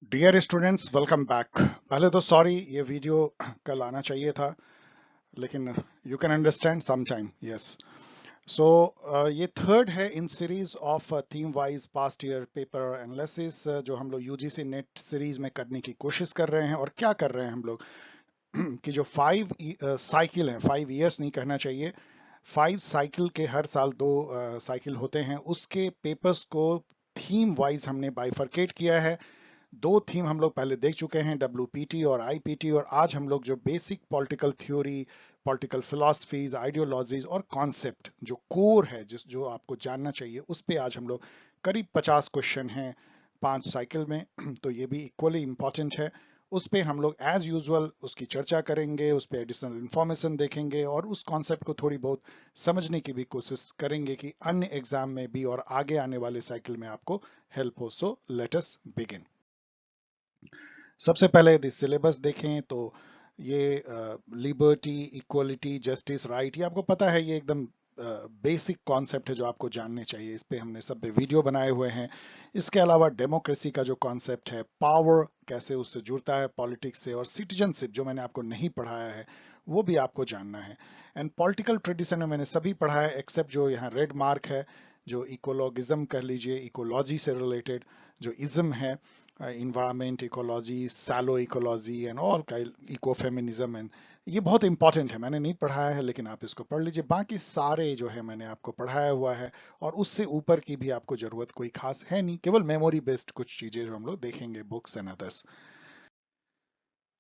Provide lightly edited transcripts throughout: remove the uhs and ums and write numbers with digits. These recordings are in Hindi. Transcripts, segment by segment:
Dear students, welcome back. पहले तो सॉरी, ये वीडियो कल आना चाहिए था, लेकिन you can understand some time. Yes. So ये थर्ड है in series of theme wise past year paper analysis जो हम लोग यूजीसी नेट सीरीज में करने की कोशिश कर रहे हैं। और क्या कर रहे हैं हम लोग कि जो 5 साइकिल हैं, 5 ईयर्स नहीं कहना चाहिए, 5 साइकिल के हर साल 2 साइकिल होते हैं, उसके पेपर्स को थीम वाइज हमने बाइफरकेट किया है। 2 थीम हम लोग पहले देख चुके हैं, WPT और IPT। और आज हम लोग जो basic political theory, political philosophies, ideologies और कॉन्सेप्ट जो कोर है, जिस जो आपको जानना चाहिए, उस पे आज हम लोग करीब 50 क्वेश्चन हैं 5 साइकिल में। तो ये भी इक्वली इंपॉर्टेंट है। उस पे हम लोग एज यूजुअल उसकी चर्चा करेंगे, उस पे एडिशनल इंफॉर्मेशन देखेंगे और उस कॉन्सेप्ट को थोड़ी बहुत समझने की भी कोशिश करेंगे कि अन्य एग्जाम में भी और आगे आने वाले साइकिल में आपको हेल्प हो। So let us begin. सबसे पहले यदि सिलेबस देखें तो ये लिबर्टी, इक्वलिटी, जस्टिस, राइट, ये आपको पता है, ये एकदम बेसिक कॉन्सेप्ट है जो आपको जानने चाहिए। इस पे हमने सब पे वीडियो बनाए हुए हैं। इसके अलावा डेमोक्रेसी का जो कॉन्सेप्ट है, पावर कैसे उससे जुड़ता है पॉलिटिक्स से, और सिटीजनशिप जो मैंने आपको नहीं पढ़ाया है वो भी आपको जानना है। एंड पॉलिटिकल ट्रेडिशन में मैंने सभी पढ़ा है एक्सेप्ट जो यहाँ रेड मार्क है, जो इकोलॉगिज्म कह लीजिए, इकोलॉजी से रिलेटेड जो इज्म है, environment ecology, shallow ecology and all kind ecofeminism। And ये बहुत इंपॉर्टेंट है, मैंने नहीं पढ़ाया है लेकिन आप इसको पढ़ लीजिए। बाकी सारे जो है मैंने आपको पढ़ाया हुआ है, और उससे ऊपर की भी आपको जरूरत कोई खास है नहीं, केवल मेमोरी बेस्ड कुछ चीजें जो हम लोग देखेंगे, बुक्स एंड अदर्स।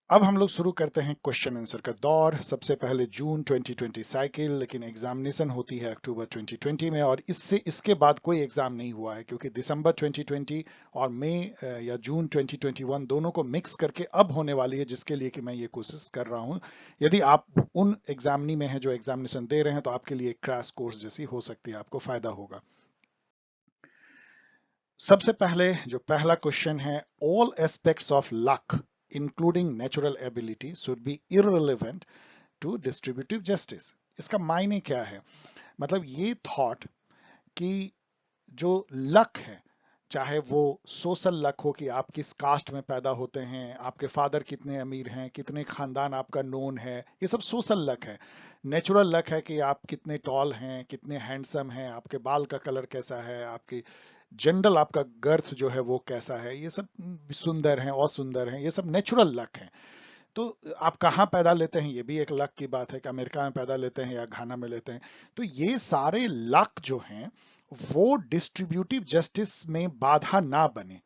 अब हम लोग शुरू करते हैं क्वेश्चन आंसर का दौर। सबसे पहले जून 2020 साइकिल, लेकिन एग्जामिनेशन होती है अक्टूबर 2020 में, और इसके बाद कोई एग्जाम नहीं हुआ है, क्योंकि दिसंबर 2020 और मई या जून 2021 दोनों को मिक्स करके अब होने वाली है, जिसके लिए कि मैं ये कोशिश कर रहा हूं। यदि आप उन एग्जामिनी में हैं जो एग्जामिनेशन दे रहे हैं, तो आपके लिए एक क्रैश कोर्स जैसी हो सकती है, आपको फायदा होगा। सबसे पहले जो पहला क्वेश्चन है, all aspects of luck including natural ability should be irrelevant to distributive justice. इसका मायने क्या है? मतलब ये थॉट कि जो लक है, चाहे वो सोशल लक हो कि आप किस कास्ट में पैदा होते हैं, आपके फादर कितने अमीर हैं, कितने खानदान आपका नोन है, ये सब सोशल लक है। नेचुरल लक है कि आप कितने टॉल हैं, कितने हैंडसम हैं, आपके बाल का कलर कैसा है, आपकी जनरल आपका गर्थ जो है वो कैसा है, ये सब सुंदर हैं और सुंदर हैं, ये सब नेचुरल लक है। तो आप कहाँ पैदा लेते हैं ये भी एक लक की बात है, कि अमेरिका में पैदा लेते हैं या घाना में लेते हैं। तो ये सारे लक जो हैं वो डिस्ट्रीब्यूटिव जस्टिस में बाधा ना बने।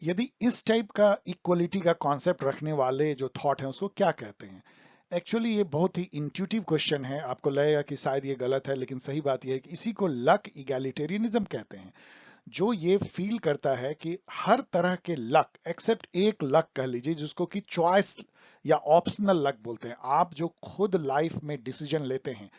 यदि इस टाइप का इक्वलिटी का कॉन्सेप्ट रखने वाले जो थॉट है उसको क्या कहते हैं? एक्चुअली ये बहुत ही इंट्यूटिव क्वेश्चन है, आपको लगेगा कि शायद ये गलत है, लेकिन सही बात यह है कि इसी को लक इगैलिटेरियनिज्म कहते हैं। जो ये फील करता है कि हर तरह के लक एक्सेप्ट एक लक कह लीजिए, जिसको कि चॉइस या ऑप्शनल लक बोलते हैं, आप जो खुद लाइफ में डिसीजन लेते हैं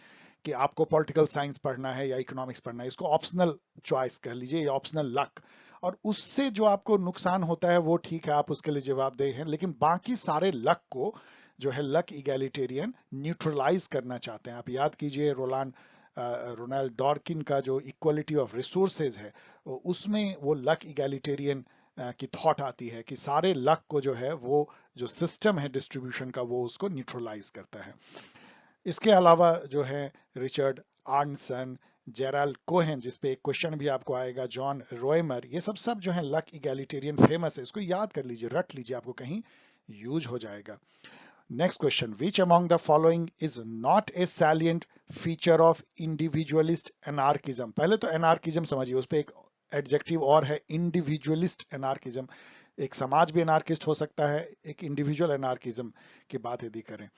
कि आपको पॉलिटिकल साइंस पढ़ना है या इकोनॉमिक्स पढ़ना है, इसको ऑप्शनल चॉइस कह लीजिए या ऑप्शनल लक। और उससे जो आपको नुकसान होता है वो ठीक है, आप उसके लिए जवाबदेह हैं, लेकिन बाकी सारे लक को जो है लक इगैलिटेरियन न्यूट्रलाइज करना चाहते हैं। आप याद कीजिए रोनाल्ड डॉर्किन का जो इक्वलिटी ऑफ रिसोर्सेज है, उसमें वो लक इगैलिटेरियन की थॉट आती है कि सारे लक को जो है वो जो सिस्टम है डिस्ट्रीब्यूशन का वो उसको न्यूट्रलाइज करता है। इसके अलावा जो है रिचर्ड आर्नसन, जेराल्ड कोहेन, जिसपे एक क्वेश्चन भी आपको आएगा, जॉन रोएमर, ये सब सब जो है लक इगैलिटेरियन फेमस है, इसको याद कर लीजिए, रट लीजिए, आपको कहीं यूज हो जाएगा। Next question, which among the following is not a salient feature of individualist anarchism? पहले तो एनार्किज्म समझिए, उस पर एक एडजेक्टिव और है, इंडिविजुअलिस्ट एनार्किज्म। एक समाज भी एनार्किस्ट हो सकता है, एक इंडिविजुअल एनार्किज्म की बात यदि करें।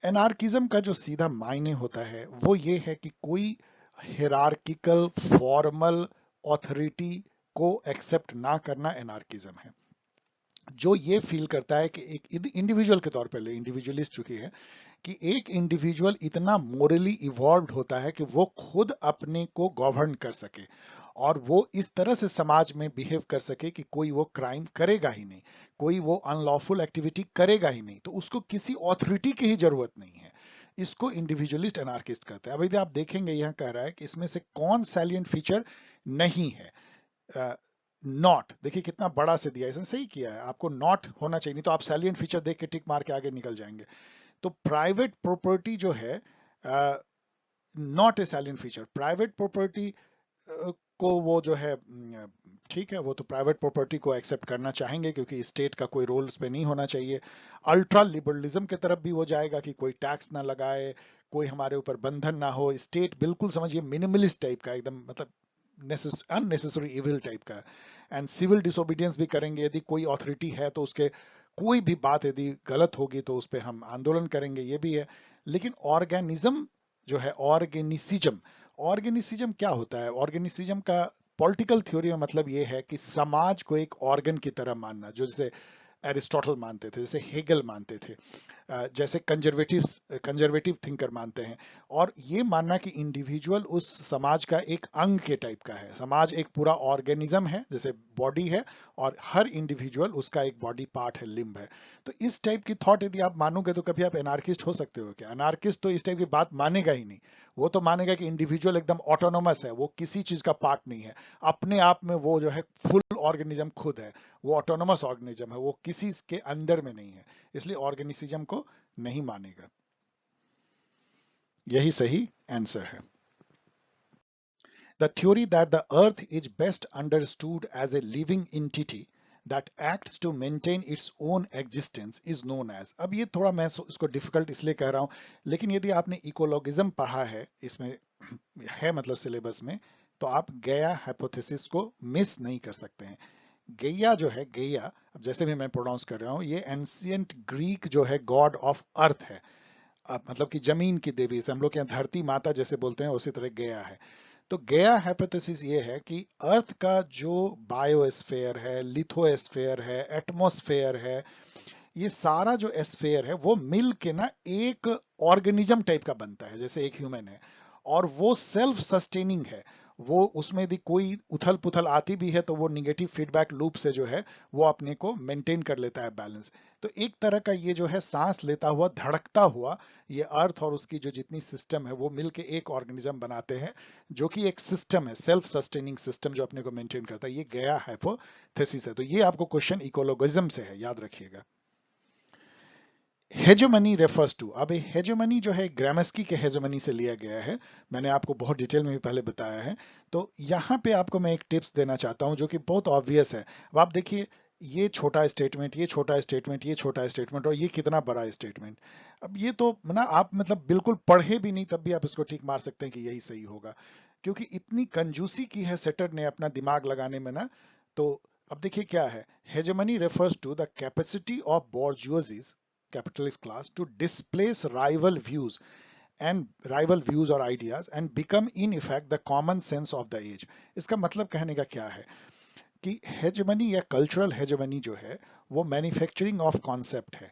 एनार्किज्म का जो सीधा मायने होता है वो ये है कि कोई हिरार्किकल फॉर्मल ऑथोरिटी को एक्सेप्ट ना करना एनार्किज्म है। जो ये फील करता है कि एक इंडिविजुअल के तौर पे ले, इंडिविजुअलिस्ट चुकी है कि एक इंडिविजुअल इतना मोरली इवॉल्व होता है कि वो खुद अपने को गवर्न कर सके, और वो इस तरह से समाज में बिहेव कर सके कि कोई वो क्राइम करेगा ही नहीं, कोई वो अनलॉफुल एक्टिविटी करेगा ही नहीं, तो उसको किसी ऑथोरिटी की ही जरूरत नहीं है। इसको इंडिविजुअलिस्ट एनार्किस्ट कहते हैं। अब यदि आप देखेंगे, यहां कह रहा है कि इसमें से कौन सैलिएंट फीचर नहीं है। नॉट, देखिए कितना बड़ा से दिया है, इसने सही किया है, आपको नॉट होना चाहिए, नहीं तो आप सैलिएंट फीचर देख के टिक मार के आगे निकल जाएंगे। तो प्राइवेट प्रॉपर्टी जो है not a salient feature, private property को वो जो है ठीक है, वो तो प्राइवेट प्रॉपर्टी को एक्सेप्ट करना चाहेंगे क्योंकि स्टेट का कोई रोल उस पर नहीं होना चाहिए। अल्ट्रा लिबरलिज्म की तरफ भी वो जाएगा कि कोई टैक्स ना लगाए, कोई हमारे ऊपर बंधन ना हो, स्टेट बिल्कुल समझिए मिनिमलिस्ट टाइप का, एकदम मतलब अननेसेसरी इविल टाइप का। एंड सिविल डिसोबीडियंस भी करेंगे, यदि कोई अथॉरिटी है तो उसके कोई भी बात यदि गलत होगी तो उस पर हम आंदोलन करेंगे, ये भी है। लेकिन ऑर्गेनिज्म जो है, ऑर्गेनिसिज्म क्या होता है? ऑर्गेनिसिज्म का पॉलिटिकल थ्योरी में मतलब ये है कि समाज को एक ऑर्गन की तरह मानना, जो जैसे एरिस्टोटल मानते थे, जैसे हेगल मानते थे, जैसे कंजर्वेटिव थिंकर मानते हैं। और ये मानना कि इंडिविजुअल उस समाज का एक अंग के टाइप का है, समाज एक पूरा ऑर्गेनिज्म है, जैसे बॉडी है, और हर इंडिविजुअल उसका एक बॉडी पार्ट है, लिम्ब है। तो इस टाइप की थॉट यदि आप मानोगे तो कभी आप एनार्किस्ट हो सकते हो क्या? एनार्किस्ट तो इस टाइप की बात मानेगा ही नहीं। वो तो मानेगा कि इंडिविजुअल एकदम ऑटोनोमस है, वो किसी चीज का पार्ट नहीं है, अपने आप में वो जो है फुल ऑर्गेनिज्म खुद है, वो ऑटोनोमस ऑर्गेनिज्म है, वो किसी के अंडर में नहीं है, इसलिए ऑर्गेनिसिज्म को नहीं मानेगा। यही सही आंसर है। The theory that the earth is best understood as a living entity that acts to maintain its own existence is known as, अब ये थोड़ा मैं इसको डिफिकल्ट इसलिए कह रहा हूं, लेकिन यदि आपने इकोलॉगिज्म पढ़ा है इसमें है मतलब सिलेबस में, तो आप गैया हाइपोथेसिस को मिस नहीं कर सकते हैं। गैया जो है, गैया अब जैसे भी मैं प्रोनाउंस कर रहा हूं, ये एंशियंट ग्रीक जो है गॉड ऑफ अर्थ है, मतलब कि जमीन की देवी से, हम लोग यहाँ धरती माता जैसे बोलते हैं उसी तरह गैया है। तो गया हाइपोथेसिस ये है कि अर्थ का जो बायोस्फीयर है, लिथोस्फीयर है, एटमॉस्फेयर है, ये सारा जो एस्फेयर है वो मिल के ना एक ऑर्गेनिज्म टाइप का बनता है, जैसे एक ह्यूमन है, और वो सेल्फ सस्टेनिंग है। वो उसमें यदि कोई उथल पुथल आती भी है तो वो निगेटिव फीडबैक लूप से जो है वो अपने को मेंटेन कर लेता है, बैलेंस। तो एक तरह का ये जो है सांस लेता हुआ, धड़कता हुआ, ये अर्थ और उसकी जो जितनी सिस्टम है वो मिलके एक ऑर्गेनिज्म बनाते हैं, जो कि एक सिस्टम है, सेल्फ सस्टेनिंग सिस्टम जो अपने को मेंटेन करता है। ये गया हाइपोथेसिस है। तो ये आपको क्वेश्चन इकोलॉजिज्म से है, याद रखिएगा। हेजोमनी रेफर्स टू, अब हेजोमनी जो है ग्रामस्की के हेजोमनी से लिया गया है, मैंने आपको बहुत डिटेल में भी पहले बताया है। तो यहाँ पे आपको मैं एक टिप्स देना चाहता हूँ जो कि बहुत ऑब्वियस है। अब आप देखिए, ये छोटा स्टेटमेंट, ये छोटा स्टेटमेंट, ये छोटा स्टेटमेंट, और ये कितना बड़ा स्टेटमेंट। अब ये तो ना आप मतलब बिल्कुल पढ़े भी नहीं तब भी आप इसको ठीक मार सकते हैं कि यही सही होगा, क्योंकि इतनी कंजूसी की है सेटर ने अपना दिमाग लगाने में ना। तो अब देखिए क्या है, hegemony refers to the capacity of bourgeoisie capitalist class to displace rival views or ideas and become in effect the common sense of the age। इसका मतलब कहने का क्या है कि हेजमनी या कल्चरल हेजमनी जो है वो मैन्युफैक्चरिंग ऑफ कॉन्सेप्ट है।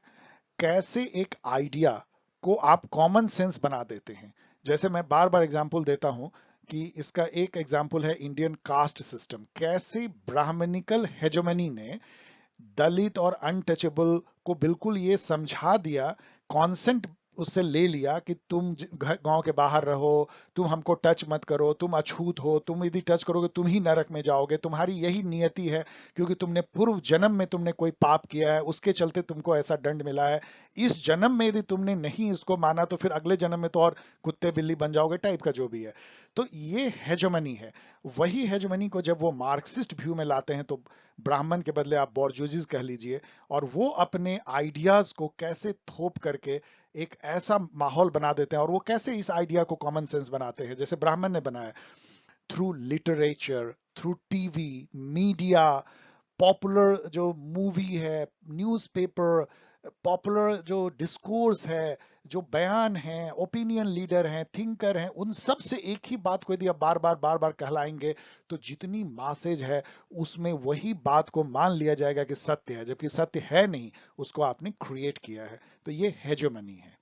कैसे एक आइडिया को आप कॉमन सेंस बना देते हैं। जैसे मैं बार बार एग्जांपल देता हूं कि इसका एक एग्जांपल है इंडियन कास्ट सिस्टम, कैसे ब्राह्मणिकल हेजमनी ने दलित और अनटचेबल को बिल्कुल ये समझा दिया, कॉन्सेंट उससे ले लिया कि तुम गांव के बाहर रहो, तुम हमको टच मत करो, तुम अछूत हो, तुम यदि टच करोगे तुम ही नरक में जाओगे, तुम्हारी यही नियति है, क्योंकि तुमने पूर्व जन्म में तुमने कोई पाप किया है, उसके चलते तुमको ऐसा दंड मिला है। इस जन्म में यदि तुमने नहीं इसको माना तो फिर अगले जन्म में तो और कुत्ते बिल्ली बन जाओगे, टाइप का जो भी है। तो ये हेजमनी है। वही हेजमनी को जब वो मार्क्सिस्ट व्यू में लाते हैं तो ब्राह्मण के बदले आप बोर्जोजीज कह लीजिए, और वो अपने आइडियाज को कैसे थोप करके एक ऐसा माहौल बना देते हैं, और वो कैसे इस आइडिया को कॉमन सेंस बनाते हैं जैसे ब्राह्मण ने बनाया, through literature, through TV, media, popular जो मूवी है, न्यूज़पेपर, पॉपुलर जो डिस्कोर्स है, जो बयान है, ओपिनियन लीडर हैं, थिंकर हैं, उन सब से एक ही बात को यदि आप बार बार कहलाएंगे तो जितनी मासेज है उसमें वही बात को मान लिया जाएगा कि सत्य है, जबकि सत्य है नहीं, उसको आपने क्रिएट किया है। तो ये हेजेमनी है।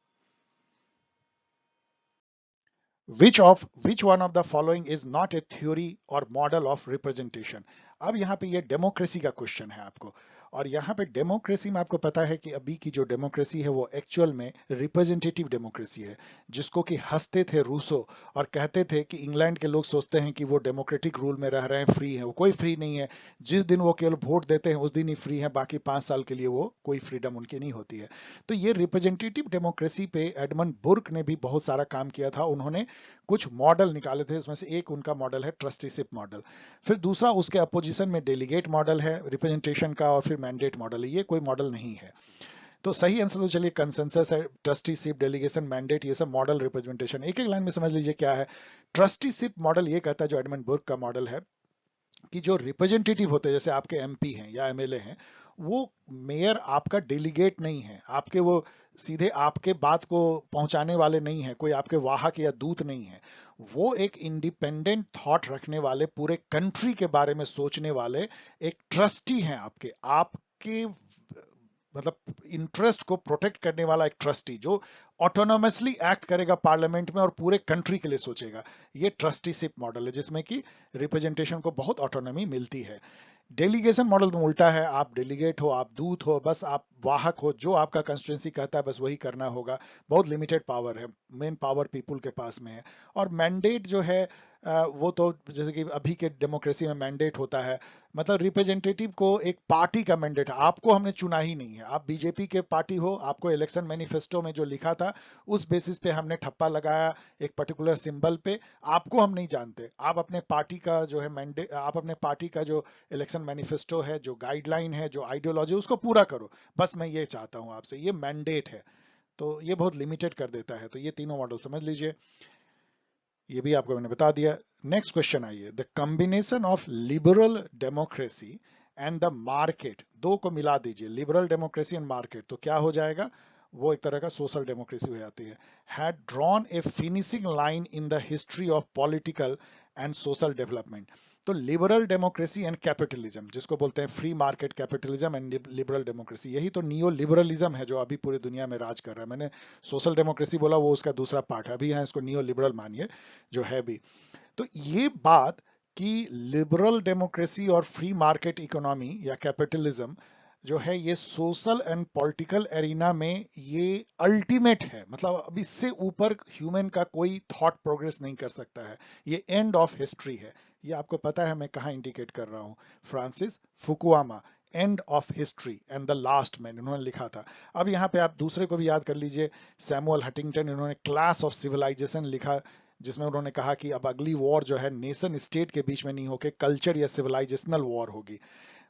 Which one of the following is not a theory or model of representation? अब यहाँ पे ये डेमोक्रेसी का क्वेश्चन है आपको, और यहाँ पे डेमोक्रेसी में आपको पता है कि अभी की जो डेमोक्रेसी है वो एक्चुअल में रिप्रेजेंटेटिव डेमोक्रेसी है, जिसको कि हंसते थे रूसो और कहते थे कि इंग्लैंड के लोग सोचते हैं कि वो डेमोक्रेटिक रूल में रह रहे हैं, फ्री है। वो कोई फ्री नहीं है। जिस दिन वो केवल वोट देते हैं उस दिन ही फ्री है, बाकी 5 साल के लिए वो कोई फ्रीडम उनकी नहीं होती है। तो ये रिप्रेजेंटेटिव डेमोक्रेसी पे एडमंड बुर्क ने भी बहुत सारा काम किया था। उन्होंने कुछ मॉडल निकाले थे, उसमें से एक उनका मॉडल है ट्रस्टीशिप मॉडल। फिर दूसरा उसके अपोजिशन में डेलीगेट मॉडल है रिप्रेजेंटेशन का, और फिर मैंडेट मॉडल है। ये कोई मॉडल नहीं है। तो सही आंसर तो चलिए कंसेंसस है, ट्रस्टीशिप, डेलीगेशन, मैंडेट, ये सब मॉडल रिप्रेजेंटेशन। एक एक लाइन में समझ लीजिए क्या है। ट्रस्टीशिप मॉडल ये कहता है, जो एडमंड बुर्क का मॉडल है, कि जो रिप्रेजेंटेटिव होते हैं, जैसे आपके एमपी हैं या एमएलए हैं, वो मेयर आपका डेलीगेट नहीं है, आपके वो सीधे आपके बात को पहुंचाने वाले नहीं है, कोई आपके वाहक या दूत नहीं है। वो एक इंडिपेंडेंट थॉट रखने वाले, पूरे कंट्री के बारे में सोचने वाले एक ट्रस्टी हैं आपके आपके मतलब इंटरेस्ट को प्रोटेक्ट करने वाला एक ट्रस्टी, जो ऑटोनोमसली एक्ट करेगा पार्लियामेंट में और पूरे कंट्री के लिए सोचेगा। ये ट्रस्टीशिप मॉडल है, जिसमें कि रिप्रेजेंटेशन को बहुत ऑटोनॉमी मिलती है। डेलीगेशन मॉडल तो उल्टा है, आप डेलीगेट हो, आप दूत हो, बस आप वाहक हो, जो आपका कंस्टिट्यूंसी कहता है बस वही करना होगा। बहुत लिमिटेड पावर है, मेन पावर पीपुल के पास में है। और मैंडेट जो है वो तो जैसे कि अभी के डेमोक्रेसी में मैंडेट होता है, मतलब रिप्रेजेंटेटिव को एक पार्टी का मैंडेट है। आपको हमने चुना ही नहीं है, आप बीजेपी के पार्टी हो, आपको इलेक्शन मैनिफेस्टो में जो लिखा था उस बेसिस पे हमने ठप्पा लगाया एक पर्टिकुलर सिंबल पे। आपको हम नहीं जानते, आप अपने पार्टी का जो है मैंडेट, आप अपने पार्टी का जो इलेक्शन मैनिफेस्टो है, जो गाइडलाइन है, जो आइडियोलॉजी, उसको पूरा करो, बस मैं ये चाहता हूं आपसे। ये मैंडेट है, तो ये बहुत लिमिटेड कर देता है। तो ये तीनों मॉडल समझ लीजिए, ये भी आपको मैंने बता दिया। नेक्स्ट क्वेश्चन आइए, the combination of liberal democracy and the market, दो को मिला दीजिए, लिबरल डेमोक्रेसी एंड मार्केट, तो क्या हो जाएगा? वो एक तरह का सोशल डेमोक्रेसी हो जाती है। Had drawn A finishing line in the history of political and social development. तो लिबरल डेमोक्रेसी एंड कैपिटलिज्म, जिसको बोलते हैं free market capitalism and liberal democracy, यही तो नियो लिबरलिज्म है जो अभी पूरी दुनिया में राज कर रहा है। मैंने सोशल डेमोक्रेसी बोला, वो उसका दूसरा पार्ट है, अभी यहाँ इसको नियो लिबरल मानिए जो है भी। तो ये बात कि लिबरल डेमोक्रेसी और फ्री मार्केट इकोनॉमी या कैपिटलिज्म जो है, ये सोशल एंड पॉलिटिकल एरिना में ये अल्टीमेट है, मतलब अब इससे ऊपर ह्यूमन का कोई थॉट प्रोग्रेस नहीं कर सकता है। ये एंड ऑफ हिस्ट्री है। ये आपको पता है मैं कहाँ इंडिकेट कर रहा हूं? Francis Fukuyama, end of history and the last man, इन्होंने लिखा था। अब यहाँ पे आप दूसरे को भी याद कर लीजिए, सैमुअल हंटिंगटन, इन्होंने क्लास ऑफ सिविलाइजेशन लिखा, जिसमें उन्होंने कहा कि अब अगली वॉर जो है नेशन स्टेट के बीच में नहीं होके कल्चर या सिविलाइजेशनल वॉर होगी।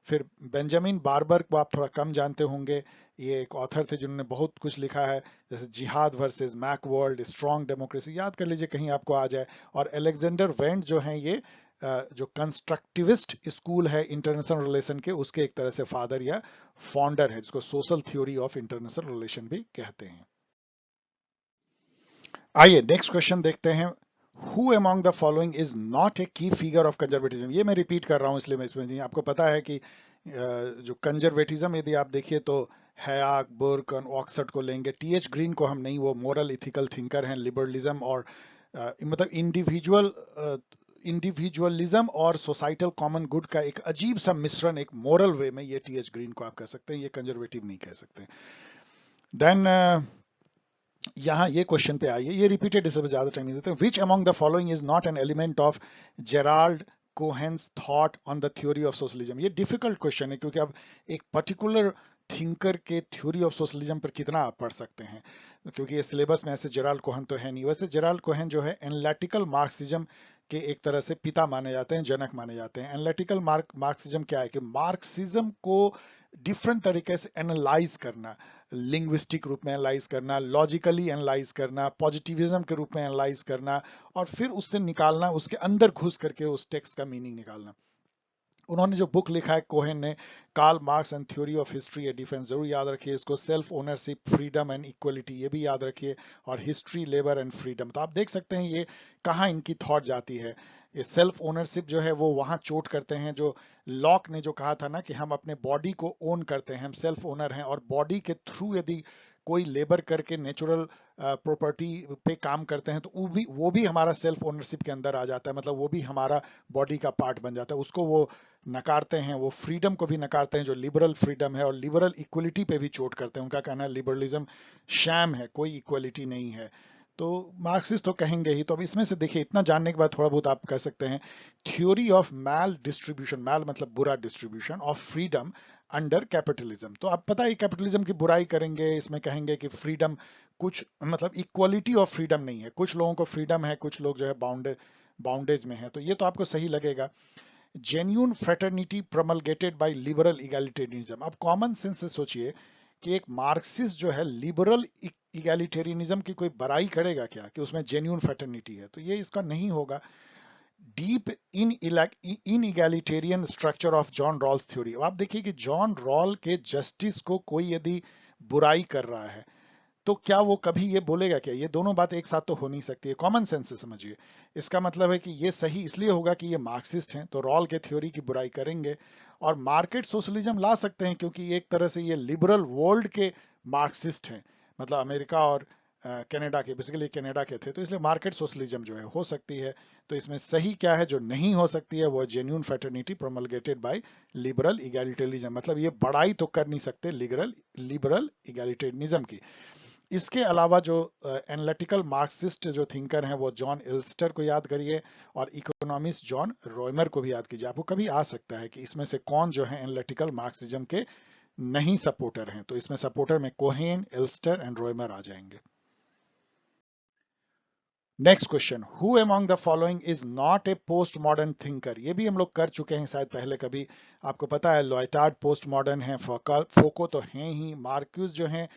फिर बेंजामिन बार्बर को आप थोड़ा कम जानते होंगे, ये एक ऑथर थे जिन्होंने बहुत कुछ लिखा है, जैसे Jihad versus McWorld, strong democracy, याद कर लीजिए कहीं आपको आ जाए। और अलेक्जेंडर वेंट जो हैं, ये जो कंस्ट्रक्टिविस्ट स्कूल है इंटरनेशनल रिलेशन के, उसके एक तरह से फादर या फाउंडर है, जिसको social theory of international relation भी कहते हैं। आइए नेक्स्ट क्वेश्चन देखते हैं। Who among the following is not a key figure of conservatism? ये मैं रिपीट कर रहा हूँ इसलिए मैं इसमें नहीं, आपको पता है कि जो कंजर्वेटिज्म यदि आप देखिए तो हैक, बुर्क और ऑक्सफोर्ड को लेंगे, टीएच ग्रीन को हम नहीं, वो मोरल इथिकल थिंकर हैं। लिबरलिज्म और मतलब इंडिविजुअलिज्म और सोसाइटल कॉमन गुड का एक अजीब सा मिश्रण, एक मोरल वे में, ये टीएच ग्रीन को आप कह सकते हैं, ये कंजर्वेटिव नहीं कह सकते। देन यहाँ ये क्वेश्चन पे आइए, ये रिपीटेड, इसे ज्यादा टाइम नहीं देते। Which among the following is not an element of Gerald Cohen's thought on the theory of socialism? ये डिफिकल्ट क्वेश्चन है, क्योंकि अब एक पर्टिकुलर थिंकर के थ्योरी ऑफ सोशलिज्म पर कितना आप पढ़ सकते हैं, क्योंकि ये सिलेबस में ऐसे जेराल्ड कोहेन तो है नहीं। वैसे जेराल्ड कोहेन जो है एनालिटिकल मार्क्सिज्म के एक तरह से पिता माने जाते हैं, जनक माने जाते हैं। एनालिटिकल मार्क्सिज्म क्या है कि मार्क्सिज्म को डिफरेंट तरीके से एनालाइज करना, लिंग्विस्टिक रूप में एनालाइज करना, लॉजिकली एनालाइज करना, पॉजिटिविज्म के रूप में एनालाइज करना, और फिर उससे निकालना, उसके अंदर घुस करके उस टेक्स्ट का मीनिंग निकालना। उन्होंने जो बुक लिखा है कोहेन ने, Karl Marx and theory of history and defence, जरूर याद रखिए इसको। Self ownership, freedom and equality, ये भी याद रखिए। और हिस्ट्री, लेबर एंड फ्रीडम। तो आप देख सकते हैं ये कहाँ इनकी थॉट जाती है। ये सेल्फ ओनरशिप जो है वो वहां चोट करते हैं, जो लॉक ने जो कहा था ना कि हम अपने बॉडी को ओन करते हैं, हम सेल्फ ओनर हैं, और बॉडी के थ्रू यदि कोई लेबर करके नेचुरल प्रॉपर्टी पे काम करते हैं तो वो भी हमारा सेल्फ ओनरशिप के अंदर आ जाता है, मतलब वो भी हमारा बॉडी का पार्ट बन जाता है, उसको वो नकारते हैं, वो फ्रीडम को भी नकारते हैं जो लिबरल फ्रीडम है, और लिबरल इक्वलिटी पे भी चोट करते हैं। उनका कहना है लिबरलिज्म शैम है, कोई इक्वलिटी नहीं है। तो मार्क्सिस्ट तो कहेंगे ही। तो अब इसमें से देखिए, इतना जानने के बाद थोड़ा बहुत आप कह सकते हैं, थ्योरी ऑफ मैल डिस्ट्रीब्यूशन, मैल मतलब बुरा, distribution of freedom under capitalism. तो आप पता है कैपिटलिज्म की बुराई करेंगे, इसमें कहेंगे कि फ्रीडम कुछ मतलब इक्वलिटी ऑफ फ्रीडम नहीं है, कुछ लोगों को फ्रीडम है, कुछ लोग जो है बाउंडेज में है, तो ये तो आपको सही लगेगा। Genuine fraternity promulgated by liberal egalitarianism. अब कॉमन सेंस से सोचिए कि एक मार्क्सिस्ट जो है लिबरल इगैलिटेरियनिज्म की कोई बड़ाई करेगा क्या कि उसमें जेन्यून फ्रेटर्निटी है, तो ये इसका नहीं होगा। Deep in egalitarian structure of John Rawls theory. अब आप देखिए कि जॉन रॉल के जस्टिस को कोई यदि बुराई कर रहा है तो क्या वो कभी ये बोलेगा क्या? ये दोनों बात एक साथ तो हो नहीं सकती है, कॉमन सेंस से समझिए। इसका मतलब है कि ये सही इसलिए होगा कि ये मार्क्सिस्ट हैं, तो रॉल के थ्योरी की बुराई करेंगे। और मार्केट सोशलिज्म ला सकते हैं क्योंकि एक तरह से ये लिबरल वर्ल्ड के मार्क्सिस्ट हैं, मतलब अमेरिका और कनाडा के, बेसिकली कनाडा के थे, तो इसलिए मार्केट सोशलिज्म जो है हो सकती है। तो इसमें सही क्या है जो नहीं हो सकती है, वो genuine fraternity promulgated by liberal egalitarianism, मतलब ये बड़ाई तो कर नहीं सकते लिबरल इगैलिटेरियनिज्म की। इसके अलावा जो एनालिटिकल मार्क्सिस्ट जो थिंकर हैं वो जॉन इल्स्टर को याद करिए, और इकोनॉमिस्ट जॉन रोयमर को भी याद कीजिए। आपको कभी आ सकता है कि इसमें से कौन जो है एनालिटिकल मार्क्सिज्म के नहीं सपोर्टर हैं, तो इसमें सपोर्टर में कोहेन, इल्स्टर एंड रोयमर आ जाएंगे। Next question, who among the following is not A post modern thinker. ये भी हम लोग कर चुके हैं शायद पहले कभी, आपको पता है लॉयटार्ड पोस्ट मॉडर्न है, फोको तो हैं ही, मार्क्यूज जो हैं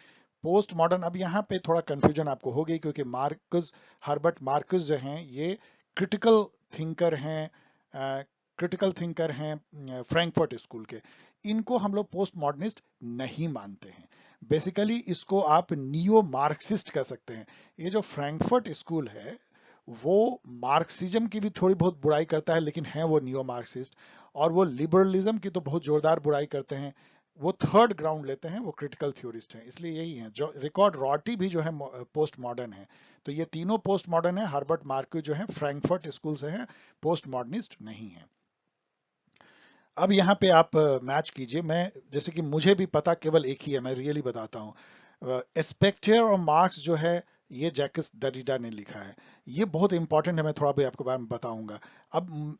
पोस्ट मॉडर्न। अब यहाँ पे थोड़ा कंफ्यूजन आपको होगी क्योंकि मार्क्स, हर्बर्ट मार्क्स जो हैं ये क्रिटिकल थिंकर हैं, क्रिटिकल थिंकर हैं फ्रैंकफर्ट स्कूल के। इनको हम लोग पोस्ट मॉडर्निस्ट नहीं मानते हैं, बेसिकली इसको आप नियो मार्क्सिस्ट कह सकते हैं। ये जो फ्रैंकफर्ट स्कूल है वो मार्क्सिज्म की भी थोड़ी बहुत बुराई करता है, लेकिन है वो नियो मार्क्सिस्ट, और वो लिबरलिज्म की तो बहुत जोरदार बुराई करते हैं। वो थर्ड ग्राउंड लेते हैं, वो क्रिटिकल थ्योरिस्ट हैं, इसलिए यही है। जो रिकॉर्ड रॉटी भी जो है पोस्ट मॉडर्न है, तो ये तीनों पोस्ट मॉडर्न है। हर्बर्ट मार्क्यूज जो है फ्रैंकफर्ट स्कूल से हैं, पोस्ट मॉडर्निस्ट नहीं है। अब यहाँ पे आप मैच कीजिए, मैं जैसे कि मुझे भी पता केवल एक ही है, मैं रियली बताता हूँ। एस्पेक्टर और मार्क्स जो है ये जैकस दरिडा ने लिखा है, ये बहुत इंपॉर्टेंट है, मैं थोड़ा भी आपके बारे में बताऊंगा। अब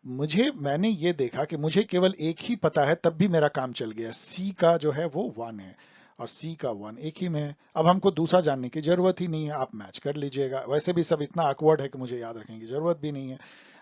मैंने ये देखा कि मुझे केवल एक ही पता है, तब भी मेरा काम चल गया। सी का जो है वो 1 है और सी का 1 एक ही में है। अब हमको दूसरा जानने की जरूरत ही नहीं है, आप मैच कर लीजिएगा। वैसे भी सब इतना अकवर्ड है कि मुझे याद रखने की जरूरत भी नहीं है।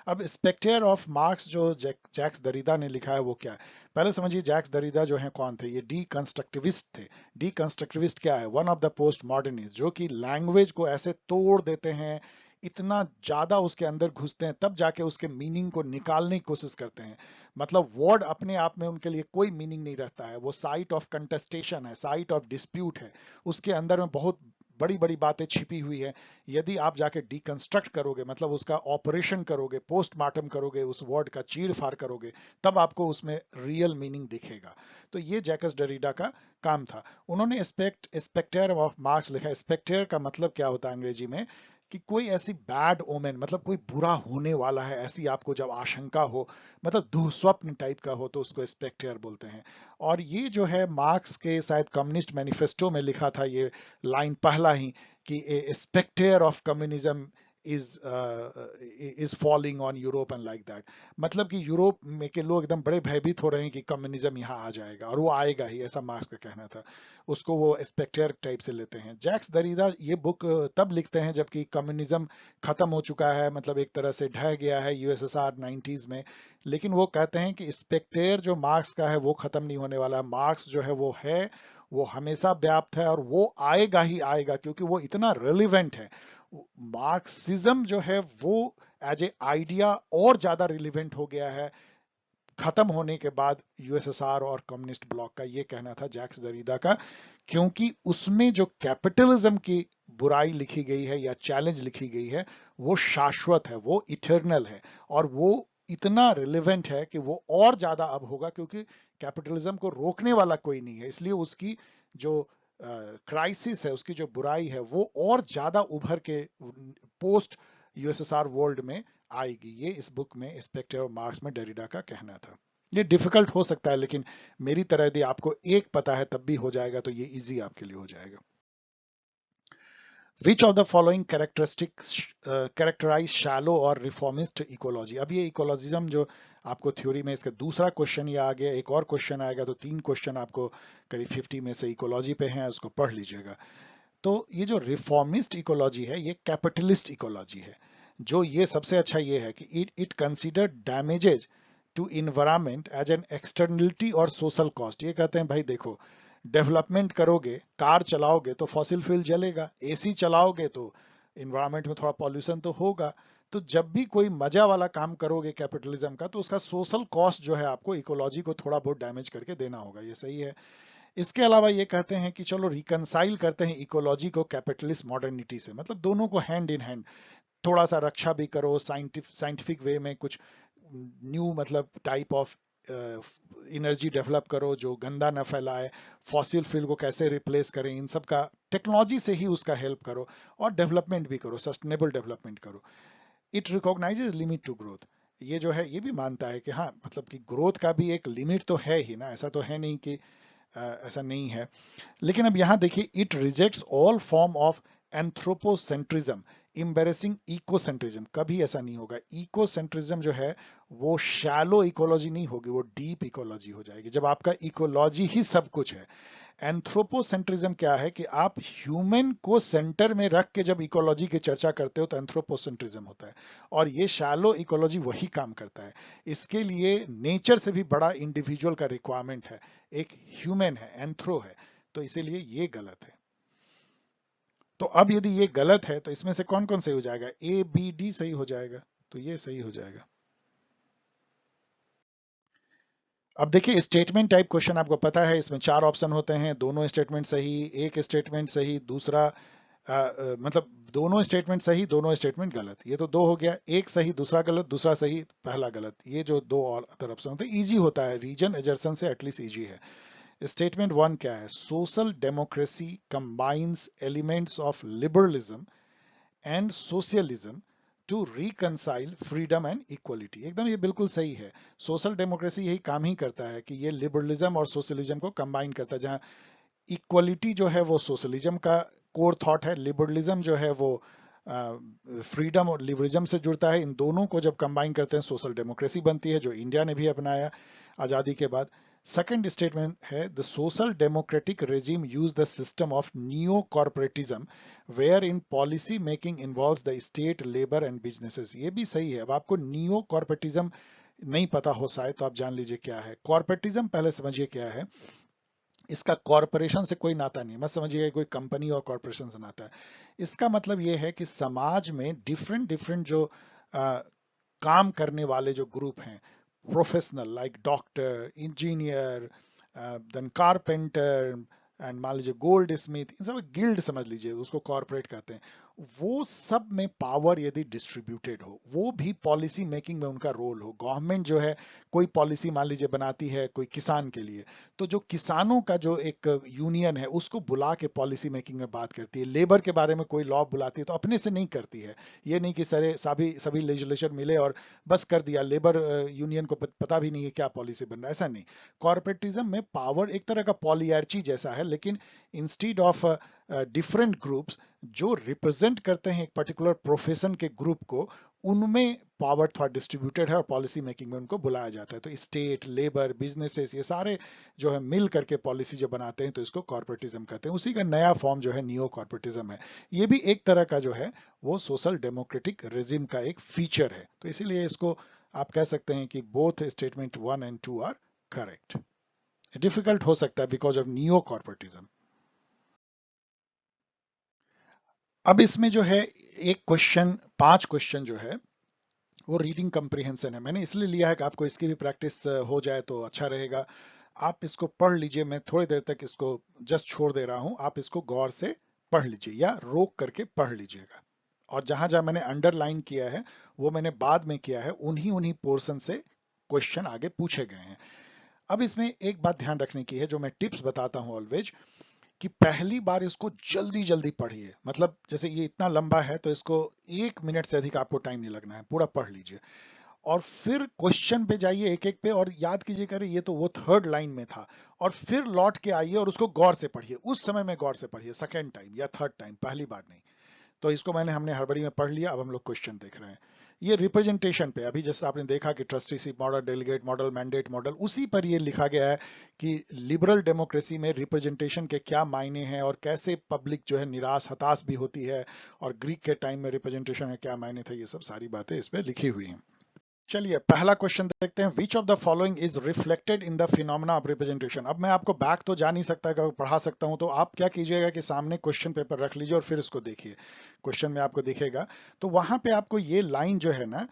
अब स्पेक्टर ऑफ मार्क्स जो जैक्स दरिदा ने लिखा है वो क्या है? पहले समझिए जैक्स दरिदा जो है कौन थे। ये डी कंस्ट्रक्टिविस्ट थे। डी कंस्ट्रक्टिविस्ट क्या है? One of the post modernist, जो कि लैंग्वेज को ऐसे तोड़ देते हैं, इतना ज्यादा उसके अंदर घुसते हैं, तब जाके उसके मीनिंग को निकालने की कोशिश करते हैं। मतलब वर्ड अपने आप में उनके लिए कोई मीनिंग नहीं रहता है, वो साइट ऑफ कंटेस्टेशन है, साइट ऑफ डिस्प्यूट है, उसके अंदर में बहुत बड़ी बड़ी बातें छिपी हुई है। यदि आप जाके डिकंस्ट्रक्ट करोगे, मतलब उसका ऑपरेशन करोगे, पोस्टमार्टम करोगे, उस वर्ड का चीर फाड़ करोगे, तब आपको उसमें रियल मीनिंग दिखेगा। तो ये जैकस डरिडा का काम था। उन्होंने स्पेक्टर ऑफ मार्क्स लिखा। स्पेक्टर का मतलब क्या होता है अंग्रेजी में? कि कोई ऐसी बैड ओमेन, मतलब कोई बुरा होने वाला है, ऐसी आपको जब आशंका हो, मतलब दुःस्वप्न टाइप का हो, तो उसको स्पेक्टर बोलते हैं। और ये जो है मार्क्स के शायद कम्युनिस्ट मैनिफेस्टो में लिखा था ये लाइन पहला ही, कि a spectre of communism is falling on Europe and like that. मतलब कि यूरोप में के लोग एकदम बड़े भयभीत हो रहे हैं कि कम्युनिज्म यहाँ आ जाएगा, और वो आएगा ही, ऐसा मार्क्स का कहना था। उसको वो स्पेक्टर टाइप से लेते हैं। जैक्स दरिदा ये बुक तब लिखते हैं जबकि कम्युनिज्म खत्म हो चुका है, मतलब एक तरह से ढह गया है यूएसएसआर 90s में। लेकिन वो कहते हैं कि स्पेक्टर जो मार्क्स का है वो खत्म नहीं होने वाला। मार्क्स जो है वो हमेशा व्याप्त है, और वो आएगा ही आएगा, क्योंकि वो इतना रिलेवेंट है। मार्क्सिज्म जो है वो एज ए आइडिया और ज्यादा रिलेवेंट हो गया है खत्म होने के बाद यूएसएसआर और कम्युनिस्ट ब्लॉक का। ये कहना था जैक्स दरिदा का, क्योंकि उसमें जो कैपिटलिज्म की बुराई लिखी गई है या चैलेंज लिखी गई है वो शाश्वत है, वो इटर्नल है, और वो इतना रिलेवेंट है कि वो और ज्यादा अब होगा, क्योंकि कैपिटलिज्म को रोकने वाला कोई नहीं है। इसलिए उसकी जो क्राइसिस है, उसकी जो बुराई है वो और ज्यादा उभर के पोस्ट यूएसएसआर वर्ल्ड में आएगी। ये इस बुक में स्पेक्टर ऑफ मार्क्स में डेरिडा का कहना था। ये डिफिकल्ट हो सकता है, लेकिन मेरी तरह यदि आपको एक पता है तब भी हो जाएगा, तो ये इजी आपके लिए हो जाएगा। Which of the following characteristics characterize shallow or reformist ecology? अब ये इकोलॉजिज्म जो आपको थ्योरी में, इसका दूसरा क्वेश्चन ये आ गया, एक और क्वेश्चन आएगा, तो 3 क्वेश्चन आपको करीब 50 में से इकोलॉजी पे हैं, उसको पढ़ लीजिएगा। तो ये जो रिफॉर्मिस्ट इकोलॉजी है ये कैपिटलिस्ट इकोलॉजी है। जो ये सबसे अच्छा ये है कि it consider damages to environment as an externality और सोशल कॉस्ट। ये कहते हैं भाई देखो, डेवलपमेंट करोगे, कार चलाओगे तो फॉसिल फ्यूल जलेगा, एसी चलाओगे तो इन्वायरमेंट में थोड़ा पॉल्यूशन तो होगा। तो जब भी कोई मजा वाला काम करोगे कैपिटलिज्म का, तो उसका सोशल कॉस्ट जो है आपको इकोलॉजी को थोड़ा बहुत डैमेज करके देना होगा। ये सही है। इसके अलावा ये कहते हैं कि चलो रिकंसाइल करते हैं इकोलॉजी को कैपिटलिस्ट मॉडर्निटी से, मतलब दोनों को हैंड इन हैंड, थोड़ा सा रक्षा भी करो, साइंटिफिक वे में कुछ न्यू मतलब टाइप ऑफ एनर्जी डेवलप करो जो गंदा न फैलाए, फॉसिल फ्यूल को कैसे रिप्लेस करें, इन सब का टेक्नोलॉजी से ही उसका हेल्प करो, और डेवलपमेंट भी करो, सस्टेनेबल डेवलपमेंट करो। It recognises limit to growth. ये जो है ये भी मानता है कि हाँ, मतलब कि ग्रोथ का भी एक लिमिट तो है ही ना, ऐसा तो है नहीं कि ऐसा नहीं है। लेकिन अब यहां देखिए, it rejects all form of anthropocentrism embracing ecocentrism. कभी ऐसा नहीं होगा। इकोसेंट्रिज्म जो है वो शैलो इकोलॉजी नहीं होगी, वो डीप इकोलॉजी हो जाएगी, जब आपका इकोलॉजी ही सब कुछ है। एंथ्रोपोसेंट्रिज्म क्या है कि आप ह्यूमन को सेंटर में रख के जब इकोलॉजी की चर्चा करते हो तो एंथ्रोपोसेंट्रिज्म होता है, और ये शैलो इकोलॉजी वही काम करता है। इसके लिए नेचर से भी बड़ा इंडिविजुअल का रिक्वायरमेंट है, एक ह्यूमन है, एंथ्रो है, तो इसीलिए ये गलत है। तो अब यदि ये गलत है तो इसमें से कौन कौन सही हो जाएगा? ए बी डी सही हो जाएगा, तो ये सही हो जाएगा। अब देखिए, स्टेटमेंट टाइप क्वेश्चन आपको पता है, इसमें 4 ऑप्शन होते हैं, दोनों स्टेटमेंट सही, एक स्टेटमेंट सही, दूसरा मतलब दोनों स्टेटमेंट सही, दोनों स्टेटमेंट गलत। ये तो 2 हो गया, एक सही दूसरा गलत, दूसरा सही पहला गलत। ये जो 2 और अदर ऑप्शन होते हैं, इजी होता है, रीजन एजर्सन से एटलीस्ट इजी है। स्टेटमेंट 1 क्या है? Social democracy combines elements of liberalism and socialism to reconcile freedom and equality. एकदम ये बिल्कुल सही है। सोशल डेमोक्रेसी यही काम ही करता है कि ये लिबरलिज्म और सोशलिज्म को कंबाइन करता है, जहां इक्वलिटी जो है वो सोशलिज्म का कोर थॉट है, लिबरलिज्म जो है वो फ्रीडम और लिबरलिज्म से जुड़ता है। इन दोनों को जब कंबाइन करते हैं सोशल डेमोक्रेसी बनती है, जो इंडिया ने भी अपनाया आजादी के बाद। सेकंड स्टेटमेंट है, the social democratic regime use the system of neo corporatism wherein policy making involves the state, labour and businesses. ये भी सही है। अब आपको नियो कॉर्पोरेटिज्म नहीं पता हो शायद, तो आप जान लीजिए क्या है कॉर्पोरेटिज्म, पहले समझिए क्या है। इसका कॉरपोरेशन से कोई नाता नहीं, मत समझिएगा कोई कंपनी और कॉरपोरेशन से नाता है। इसका मतलब यह है कि समाज में डिफरेंट डिफरेंट जो काम करने वाले जो ग्रुप हैं, professional like doctor, engineer, then carpenter, and मान लीजिए गोल्ड स्मिथ, इन सब गिल्ड समझ लीजिए, उसको कॉर्पोरेट कहते हैं। वो सब में पावर यदि डिस्ट्रीब्यूटेड हो, वो भी पॉलिसी मेकिंग में उनका रोल हो। गवर्नमेंट जो है कोई पॉलिसी मान लीजिए बनाती है कोई किसान के लिए, तो जो किसानों का जो एक यूनियन है उसको बुला के पॉलिसी मेकिंग में बात करती है। लेबर के बारे में कोई लॉ बुलाती है तो अपने से नहीं करती है। ये नहीं कि सारे सभी लेजिस्लेशन मिले और बस कर दिया, लेबर यूनियन को पता भी नहीं है क्या पॉलिसी बन रहा है, ऐसा नहीं। कॉर्पोरेटिज्म में पावर एक तरह का पॉलियार्ची जैसा है, लेकिन इंस्टीड ऑफ डिफरेंट ग्रुप्स जो रिप्रेजेंट करते हैं एक पर्टिकुलर प्रोफेशन के ग्रुप को, उनमें पावर थोड़ा डिस्ट्रीब्यूटेड है और पॉलिसी मेकिंग में उनको बुलाया जाता है। तो स्टेट, लेबर, बिजनेसेस, ये सारे जो है मिल करके पॉलिसी जो बनाते हैं, तो इसको कॉर्पोरेटिज्म कहते हैं। उसी का नया फॉर्म जो है नियो कॉर्पोरेटिज्म है। ये भी एक तरह का जो है वो सोशल डेमोक्रेटिक रेजिम का एक फीचर है। तो इसीलिए इसको आप कह सकते हैं कि both statement 1 and 2 are correct. Difficult हो सकता है बिकॉज ऑफ नियो कॉर्पोरेटिज्म। अब इसमें जो है एक क्वेश्चन, 5 क्वेश्चन जो है वो रीडिंग कंप्रीहेंशन है। मैंने इसलिए लिया है कि आपको इसकी भी प्रैक्टिस हो जाए तो अच्छा रहेगा। आप इसको पढ़ लीजिए, मैं थोड़ी देर तक इसको जस्ट छोड़ दे रहा हूं, आप इसको गौर से पढ़ लीजिए या रोक करके पढ़ लीजिएगा। और जहां जहां मैंने अंडरलाइन किया है वो मैंने बाद में किया है, उन्हीं उन्हीं पोर्शन से क्वेश्चन आगे पूछे गए हैं। अब इसमें एक बात ध्यान रखने की है, जो मैं टिप्स बताता हूं ऑलवेज, कि पहली बार इसको जल्दी जल्दी पढ़िए, मतलब जैसे ये इतना लंबा है तो इसको 1 मिनट से अधिक आपको टाइम नहीं लगना है, पूरा पढ़ लीजिए और फिर क्वेश्चन पे जाइए एक एक पे और याद कीजिए करे ये तो वो थर्ड लाइन में था, और फिर लौट के आइए और उसको गौर से पढ़िए, उस समय में गौर से पढ़िए, सेकेंड टाइम या थर्ड टाइम, पहली बार नहीं। तो इसको हमने हड़बड़ी में पढ़ लिया, अब हम लोग क्वेश्चन देख रहे हैं। ये रिप्रेजेंटेशन पे, अभी जैसे आपने देखा कि trusteeship model, delegate model, mandate model, उसी पर ये लिखा गया है कि लिबरल डेमोक्रेसी में रिप्रेजेंटेशन के क्या मायने हैं और कैसे पब्लिक जो है निराश हताश भी होती है, और ग्रीक के टाइम में रिप्रेजेंटेशन के क्या मायने थे, ये सब सारी बातें इस पे लिखी हुई हैं। चलिए पहला क्वेश्चन देखते हैं, विच of the following is reflected in the phenomena of representation. अब मैं आपको बैक तो जा नहीं सकता, पढ़ा सकता हूं, तो आप क्या कीजिएगा कि सामने क्वेश्चन पेपर रख लीजिए और फिर इसको देखिए, क्वेश्चन में आपको दिखेगा। तो वहां पे आपको ये लाइन जो है ना,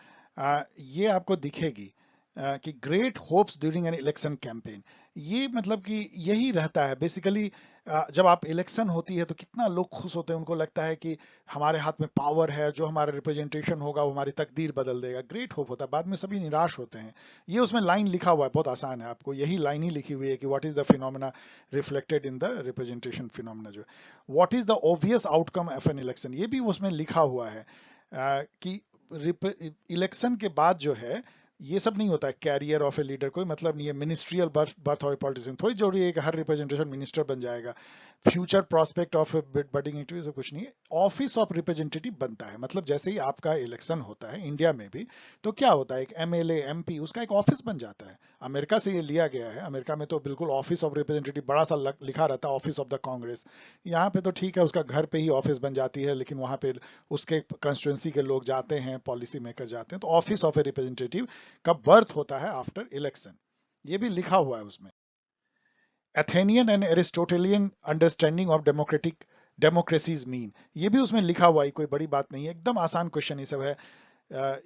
ये आपको दिखेगी कि great hopes during an election campaign. ये मतलब कि यही रहता है बेसिकली, जब आप इलेक्शन होती है तो कितना लोग खुश होते हैं, उनको लगता है कि हमारे हाथ में पावर है, जो हमारा रिप्रेजेंटेशन होगा वो हमारी तकदीर बदल देगा, ग्रेट होप होता है। बाद में सभी निराश होते हैं। ये उसमें लाइन लिखा हुआ है, बहुत आसान है, आपको यही लाइन ही लिखी हुई है कि what is the phenomena reflected in the representation phenomena, जो what is the obvious outcome of an election, ये भी उसमें लिखा हुआ है कि इलेक्शन के बाद जो है ये सब नहीं होता है, कैरियर ऑफ ए लीडर कोई मतलब नहीं है, मिनिस्ट्रियल बर्थ और पॉलिटिशियन थोड़ी जरूरी है कि हर रिप्रेजेंटेशन मिनिस्टर बन जाएगा, future prospect of budding active सब कुछ नहीं है, ऑफिस ऑफ रिप्रेजेंटेटिव बनता है। मतलब जैसे ही आपका इलेक्शन होता है इंडिया में भी, तो क्या होता है, एक एमएलए एमपी उसका एक ऑफिस बन जाता है। अमेरिका से ये लिया गया है, अमेरिका में तो बिल्कुल ऑफिस ऑफ रिप्रेजेंटेटिव बड़ा सा लिखा रहता है, ऑफिस ऑफ द कांग्रेस। यहाँ पे तो ठीक है, उसका घर पे ही ऑफिस बन जाती है, लेकिन वहां पे उसके कंस्टिट्यूंसी के लोग जाते हैं, पॉलिसी मेकर जाते हैं, तो ऑफिस ऑफ ए रिप्रेजेंटेटिव का बर्थ होता है आफ्टर इलेक्शन, ये भी लिखा हुआ है उसमें। Athenian and Aristotelian understanding of democratic democracies mean, ये भी उसमें लिखा हुआ है, कोई बड़ी बात नहीं है, एकदम आसान क्वेश्चन ये सब है।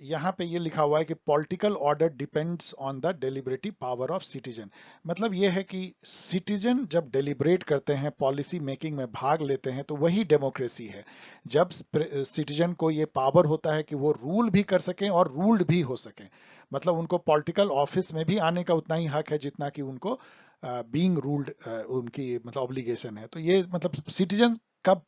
यहाँ पे ये लिखा हुआ है कि political order depends on the deliberative power of citizen. मतलब ये है कि सिटीजन जब डेलिब्रेट करते हैं, पॉलिसी मेकिंग में भाग लेते हैं, तो वही डेमोक्रेसी है। जब सिटीजन को ये पावर होता है कि वो रूल भी कर सकें और रूल्ड भी हो सकें, मतलब उनको पॉलिटिकल ऑफिस में भी आने का उतना ही हक है जितना कि उनको बीइंग रूल्ड उनकी मतलब ऑब्लिगेशन है। तो ये मतलब सिटीजन का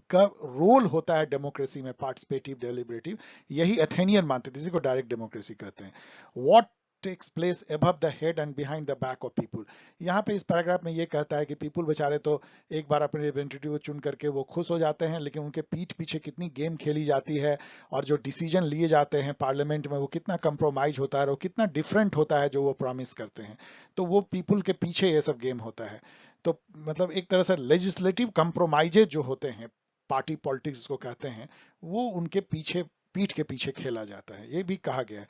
का रोल होता है डेमोक्रेसी में, पार्टिसिपेटिव डेलिब्रेटिव, यही एथेनियन मानते थे, इसी को डायरेक्ट डेमोक्रेसी कहते हैं। What takes place above the head and behind the back of people, यहाँ पे इस पैराग्राफ में ये कहता है कि पीपल बेचारे तो एक बार अपने रिप्रेजेंटेटिव को चुन करके वो खुश हो जाते हैं, लेकिन उनके पीठ पीछे कितनी गेम खेली जाती है, और जो डिसीजन लिए जाते हैं पार्लियामेंट में वो कितना कंप्रोमाइज होता है, और कितना डिफरेंट होता है जो वो प्रॉमिस करते हैं, तो वो पीपल के पीछे ये सब गेम होता है। तो मतलब एक तरह से लेजिस्लेटिव कंप्रोमाइजेज जो होते हैं, पार्टी पॉलिटिक्स को कहते हैं, वो उनके पीछे पीठ के पीछे खेला जाता है, ये भी कहा गया है।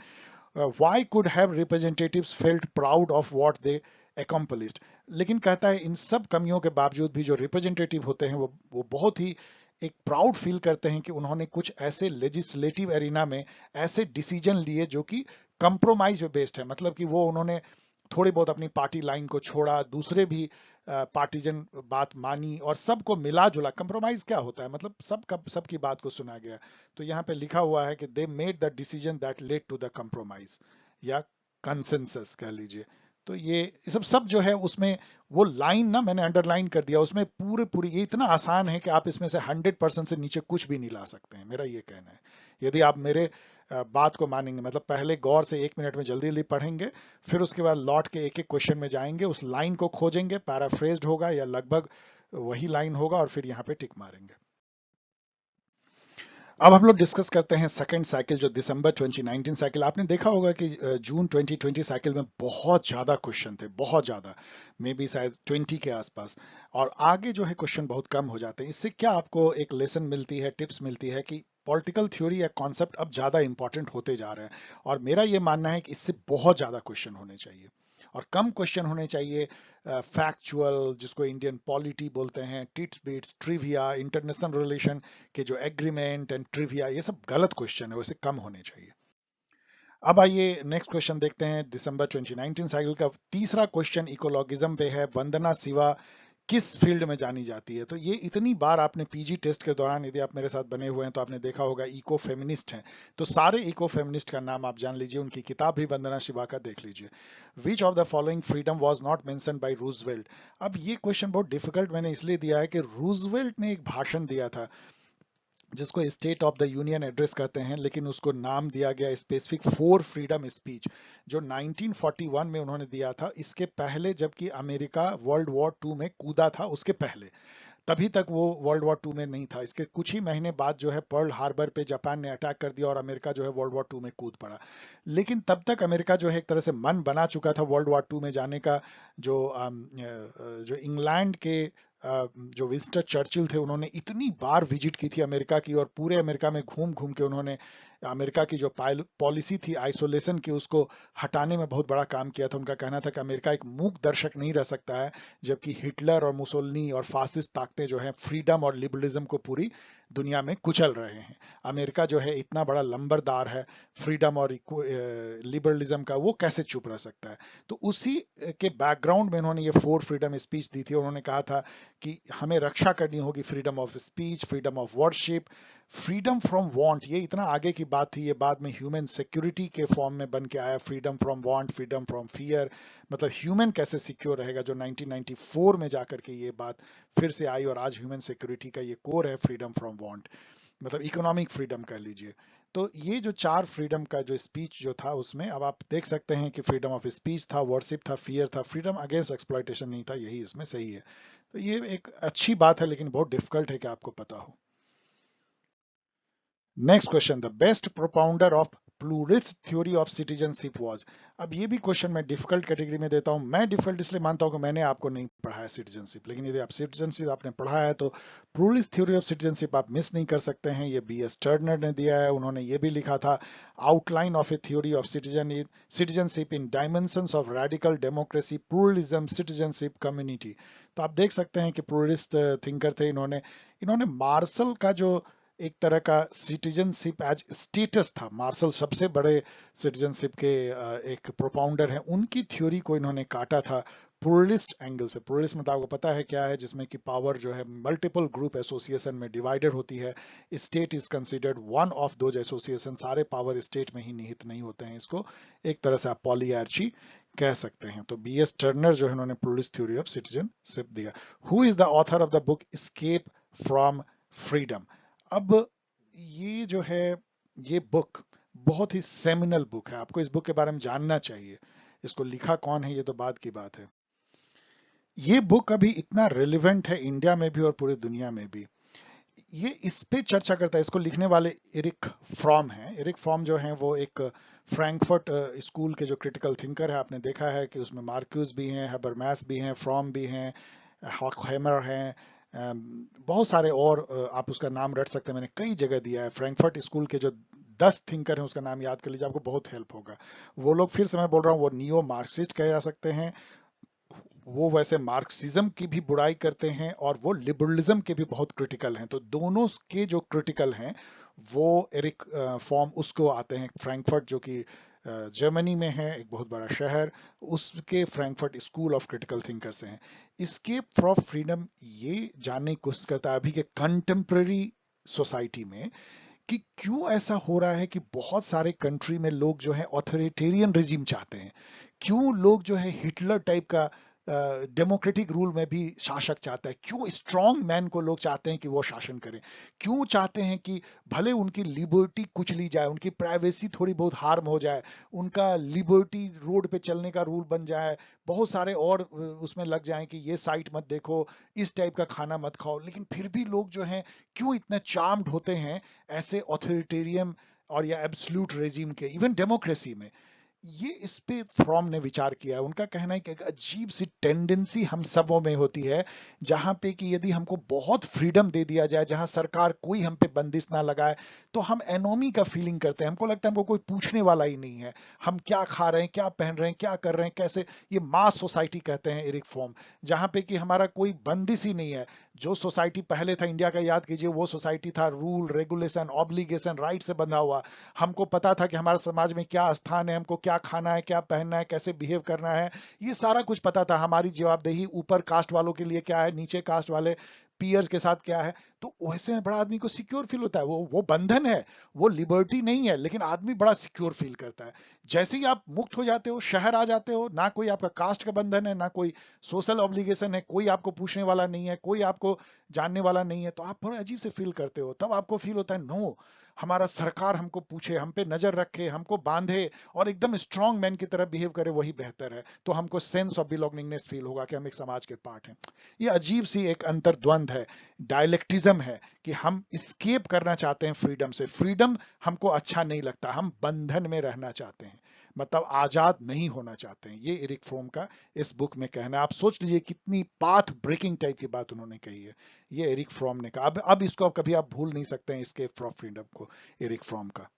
Why could have representatives felt proud of what they accomplished, लेकिन कहता है इन सब कमियों के बावजूद भी जो रिप्रेजेंटेटिव होते हैं वो बहुत ही एक प्राउड फील करते हैं कि उन्होंने कुछ ऐसे लेजिस्लेटिव एरिना में ऐसे डिसीजन लिए जो कि कंप्रोमाइज पे बेस्ड है, मतलब कि वो उन्होंने थोड़ी बहुत अपनी पार्टी लाइन को छोड़ा, दूसरे भी पार्टीजन बात मानी, और सबको मिला जुला, कंप्रोमाइज क्या होता है, मतलब सबकी बात को सुना गया। तो यहाँ पे लिखा हुआ है कि they made the decision that led to the compromise, या कंसेंसस कह लीजिए। तो ये सब जो है उसमें, वो लाइन ना मैंने अंडरलाइन कर दिया, उसमें पूरी ये इतना आसान है कि आप इसमें से 100% से नीचे कुछ भी नहीं ला सकते हैं, मेरा ये कहना है। यदि आप मेरे बात को मानेंगे, मतलब पहले गौर से 1 मिनट में जल्दी जल्दी पढ़ेंगे, फिर उसके बाद लौट के एक एक क्वेश्चन में जाएंगे, उस लाइन को खोजेंगे, पैराफ्रेज्ड होगा या लगभग वही लाइन होगा, और फिर यहाँ पे टिक मारेंगे। अब हम लोग डिस्कस करते हैं सेकंड साइकिल, जो दिसंबर 2019 साइकिल। आपने देखा होगा कि जून 2020 साइकिल में बहुत ज्यादा क्वेश्चन थे, बहुत ज्यादा, मे बी शायद 20 के आसपास, और आगे जो है क्वेश्चन बहुत कम हो जाते हैं। इससे क्या आपको एक लेसन मिलती है, टिप्स मिलती है कि पॉलिटिकल थ्योरी या कॉन्सेप्ट अब ज्यादा इंपॉर्टेंट होते जा रहे हैं, और मेरा ये मानना है कि इससे बहुत ज्यादा क्वेश्चन होने चाहिए, और कम क्वेश्चन होने चाहिए फैक्चुअल, जिसको इंडियन पॉलिटी बोलते हैं, tits bits, trivia, international relation के जो एग्रीमेंट एंड ट्रिविया, ये सब गलत क्वेश्चन है, वैसे कम होने चाहिए। अब आइए नेक्स्ट क्वेश्चन देखते हैं, दिसंबर 2019 साइकिल का तीसरा क्वेश्चन इकोलॉगिज्म पे है। वंदना शिवा किस फील्ड में जानी जाती है। तो ये इतनी बार आपने पीजी टेस्ट के दौरान, यदि आप मेरे साथ बने हुए हैं तो आपने देखा होगा इको फेमिनिस्ट हैं, तो सारे इको फेमिनिस्ट का नाम आप जान लीजिए, उनकी किताब भी वंदना शिवा का देख लीजिए। विच of the following freedom was not mention by Roosevelt. अब ये क्वेश्चन बहुत डिफिकल्ट मैंने इसलिए दिया है कि रूजवेल्ट ने एक भाषण दिया था जिसको state of the union address कहते हैं, लेकिन उसको नाम दिया गया स्पेसिफिक फॉर फ्रीडम स्पीच, जो 1941 में उन्होंने दिया था। इसके पहले जबकि अमेरिका वर्ल्ड वॉर टू में कूदा था, उसके पहले, तभी तक वो वर्ल्ड वॉर टू में नहीं था। इसके कुछ ही महीने बाद जो है पर्ल हार्बर पे जापान ने अटैक कर दिया और अमेरिका जो है वर्ल्ड वॉर टू में कूद पड़ा। लेकिन तब तक अमेरिका जो है एक तरह से मन बना चुका था वर्ल्ड वॉर टू में जाने का। जो इंग्लैंड के जो विंस्टन चर्चिल थे, उन्होंने इतनी बार विजिट की थी अमेरिका की, और पूरे अमेरिका में घूम घूम के उन्होंने अमेरिका की जो पॉलिसी थी आइसोलेशन की, उसको हटाने में बहुत बड़ा काम किया था। उनका कहना था कि अमेरिका एक मूक दर्शक नहीं रह सकता है, जबकि हिटलर और मुसोलिनी और फासिस्ट ताकतें जो हैं फ्रीडम और लिबरलिज्म को पूरी दुनिया में कुचल रहे हैं। अमेरिका जो है इतना बड़ा लंबरदार है फ्रीडम और लिबरलिज्म का, वो कैसे चुप रह सकता है। तो उसी के बैकग्राउंड में उन्होंने ये फोर फ्रीडम स्पीच दी थी। उन्होंने कहा था कि हमें रक्षा करनी होगी freedom of speech, freedom of worship, freedom from want. ये इतना आगे की बात थी, ये बाद में ह्यूमन सिक्योरिटी के फॉर्म में बन के आया, freedom from want, freedom from fear, मतलब ह्यूमन कैसे सिक्योर रहेगा, जो 1994 में जाकर के ये बात फिर से आई। और आज ह्यूमन सिक्योरिटी का ये कोर है फ्रीडम फ्रॉम वांट, मतलब इकोनॉमिक फ्रीडम कह लीजिए। तो ये जो चार फ्रीडम का जो स्पीच जो था उसमें, अब आप देख सकते हैं कि फ्रीडम ऑफ स्पीच था, वर्शिप था, फियर था, फ्रीडम अगेंस्ट एक्सप्लॉयटेशन नहीं था, यही इसमें सही है। तो ये एक अच्छी बात है, लेकिन बहुत डिफिकल्ट है कि आपको पता हो। Next question, the best propounder of pluralist theory of citizenship was. अब ये भी क्वेश्चन मैं डिफिकल्ट कैटेगरी में देता हूं। मैं डिफिकल्ट इसलिए मानता हूं कि मैंने आपको नहीं पढ़ा है सिटीजनशिप, लेकिन यदि आप सिटीजनशिप आपने पढ़ा है तो प्लूरिस्ट थ्योरी ऑफ सिटीजनशिप आप मिस नहीं कर सकते हैं। ये बीएस टर्नर ने दिया है। उन्होंने ये भी लिखा था, outline of A theory of citizenship in dimensions of radical democracy, pluralism, citizenship, community. तो आप देख सकते हैं कि प्लूरिस्ट थिंकर थे। इन्होंने इन्होंने मार्शल का जो एक तरह का सिटीजनशिप एज स्टेटस था, मार्शल सबसे बड़े सिटीजनशिप के एक प्रोपाउंडर हैं, उनकी थ्योरी को इन्होंने काटा था प्लूरलिस्ट एंगल से। प्लूरलिस्ट मतलब आपको पता है क्या है, जिसमें कि पावर जो है मल्टीपल ग्रुप एसोसिएशन में डिवाइडेड होती है। State is considered one of those association, सारे पावर स्टेट में ही निहित नहीं होते हैं। इसको एक तरह से आप पॉलीआर्ची कह सकते हैं। तो बीएस टर्नर जो है, उन्होंने प्लूरलिस्ट थ्योरी ऑफ सिटीजनशिप दिया। Who is the author of the book escape from freedom. अब ये जो है, ये बुक बहुत ही सेमिनल बुक है, आपको इस बुक के बारे में जानना चाहिए। इसको लिखा कौन है ये तो बाद की बात है। ये बुक अभी इतना रिलेवेंट है इंडिया में भी और पूरी दुनिया में भी। ये इस पे चर्चा करता है। इसको लिखने वाले एरिक फ्रॉम हैं। एरिक फ्रॉम जो हैं वो एक फ्रैंकफर्ट स्कूल के जो क्रिटिकल थिंकर है। आपने देखा है कि उसमें मार्क्यूस भी हैं, हैबरमैस भी हैं, फ्रॉम भी हैं, हॉकहैमर हैं, बहुत सारे और आप उसका नाम रट सकते हैं, मैंने कई जगह दिया है। फ्रैंकफर्ट स्कूल के जो 10 थिंकर हैं उसका नाम याद कर लीजिए, आपको बहुत हेल्प होगा। वो लोग, फिर से मैं बोल रहा हूँ, वो नियो मार्क्सिस्ट कहे जा सकते हैं। वो वैसे मार्क्सिज्म की भी बुराई करते हैं और वो लिबरलिज्म के भी बहुत क्रिटिकल हैं। तो दोनों के जो क्रिटिकल हैं वो एरिक फॉर्म उसको आते हैं। फ्रैंकफर्ट जो कि जर्मनी में है, एक बहुत बड़ा शहर, उसके Frankfurt school of critical thinkers हैं। एस्केप फ्रॉम फ्रीडम ये जानने की कोशिश करता है अभी के कंटेम्प्रेरी सोसाइटी में कि क्यों ऐसा हो रहा है कि बहुत सारे कंट्री में लोग जो है ऑथोरिटेरियन रिजीम चाहते हैं। क्यों लोग जो है हिटलर टाइप का डेमोक्रेटिक रूल में भी शासक चाहता है। क्यों स्ट्रॉन्ग मैन को लोग चाहते हैं कि वो शासन करें। क्यों चाहते हैं कि भले उनकी लिबर्टी कुचली जाए, उनकी प्राइवेसी थोड़ी बहुत हार्म हो जाए, उनका लिबर्टी रोड पे चलने का रूल बन जाए, बहुत सारे और उसमें लग जाए कि ये साइट मत देखो, इस टाइप का खाना मत खाओ, लेकिन फिर भी लोग जो हैं क्यों इतने चार्म्ड होते हैं ऐसे ऑथोरिटेरियन और या एब्सोल्यूट रेजिम के, इवन डेमोक्रेसी में। ये इस पे फ्रॉम ने विचार किया है। उनका कहना है कि एक अजीब सी टेंडेंसी हम सबों में होती है, जहां पे कि यदि हमको बहुत फ्रीडम दे दिया जाए, जहां सरकार कोई हम पे बंदिश ना लगाए, तो हम एनोमी का फीलिंग करते हैं। हमको लगता है हमको कोई पूछने वाला ही नहीं है, हम क्या खा रहे हैं, क्या पहन रहे हैं, क्या कर रहे हैं, कैसे। ये मास सोसाइटी कहते हैं एरिक फॉर्म, जहां पे कि हमारा कोई बंदिश ही नहीं है। जो सोसाइटी पहले था इंडिया का, याद कीजिए, वो सोसाइटी था रूल, रेगुलेशन, ऑब्लिगेशन, राइट से बंधा हुआ। हमको पता था कि हमारे समाज में क्या स्थान है, हमको क्या क्या खाना है, क्या पहनना है, कैसे बिहेव करना है, ये सारा कुछ पता था। हमारी जवाबदेही ऊपर कास्ट वालों के लिए क्या है, नीचे कास्ट वाले पीयर्स के साथ क्या है। तो वैसे में बड़ा आदमी को सिक्योर फील होता है। वो बंधन है, वो लिबर्टी नहीं है, लेकिन आदमी बड़ा सिक्योर फील करता है। जैसे ही आप मुक्त हो जाते हो, शहर आ जाते हो, ना कोई आपका कास्ट का बंधन है, ना कोई सोशल ऑब्लिगेशन है, कोई आपको पूछने वाला नहीं है, कोई आपको जानने वाला नहीं है, तो आप बड़े अजीब से फील करते हो। तब आपको फील होता है नो, हमारा सरकार हमको पूछे, हम पे नजर रखे, हमको बांधे और एकदम स्ट्रांग मैन की तरह बिहेव करे, वही बेहतर है। तो हमको सेंस ऑफ बिलोंगिंगनेस फील होगा कि हम एक समाज के पार्ट हैं। ये अजीब सी एक अंतर्द्वंद है, डायलेक्टिज्म है, कि हम स्केप करना चाहते हैं फ्रीडम से। फ्रीडम हमको अच्छा नहीं लगता, हम बंधन में रहना चाहते हैं, मतलब आजाद नहीं होना चाहते हैं। ये एरिक फ्रोम का इस बुक में कहना है। आप सोच लीजिए कितनी पाथ ब्रेकिंग टाइप की बात उन्होंने कही है, ये एरिक फ्रॉम ने कहा। अब इसको कभी आप भूल नहीं सकते हैं, इसके फ्रॉम फ्रीडम को, एरिक फ्रॉम का।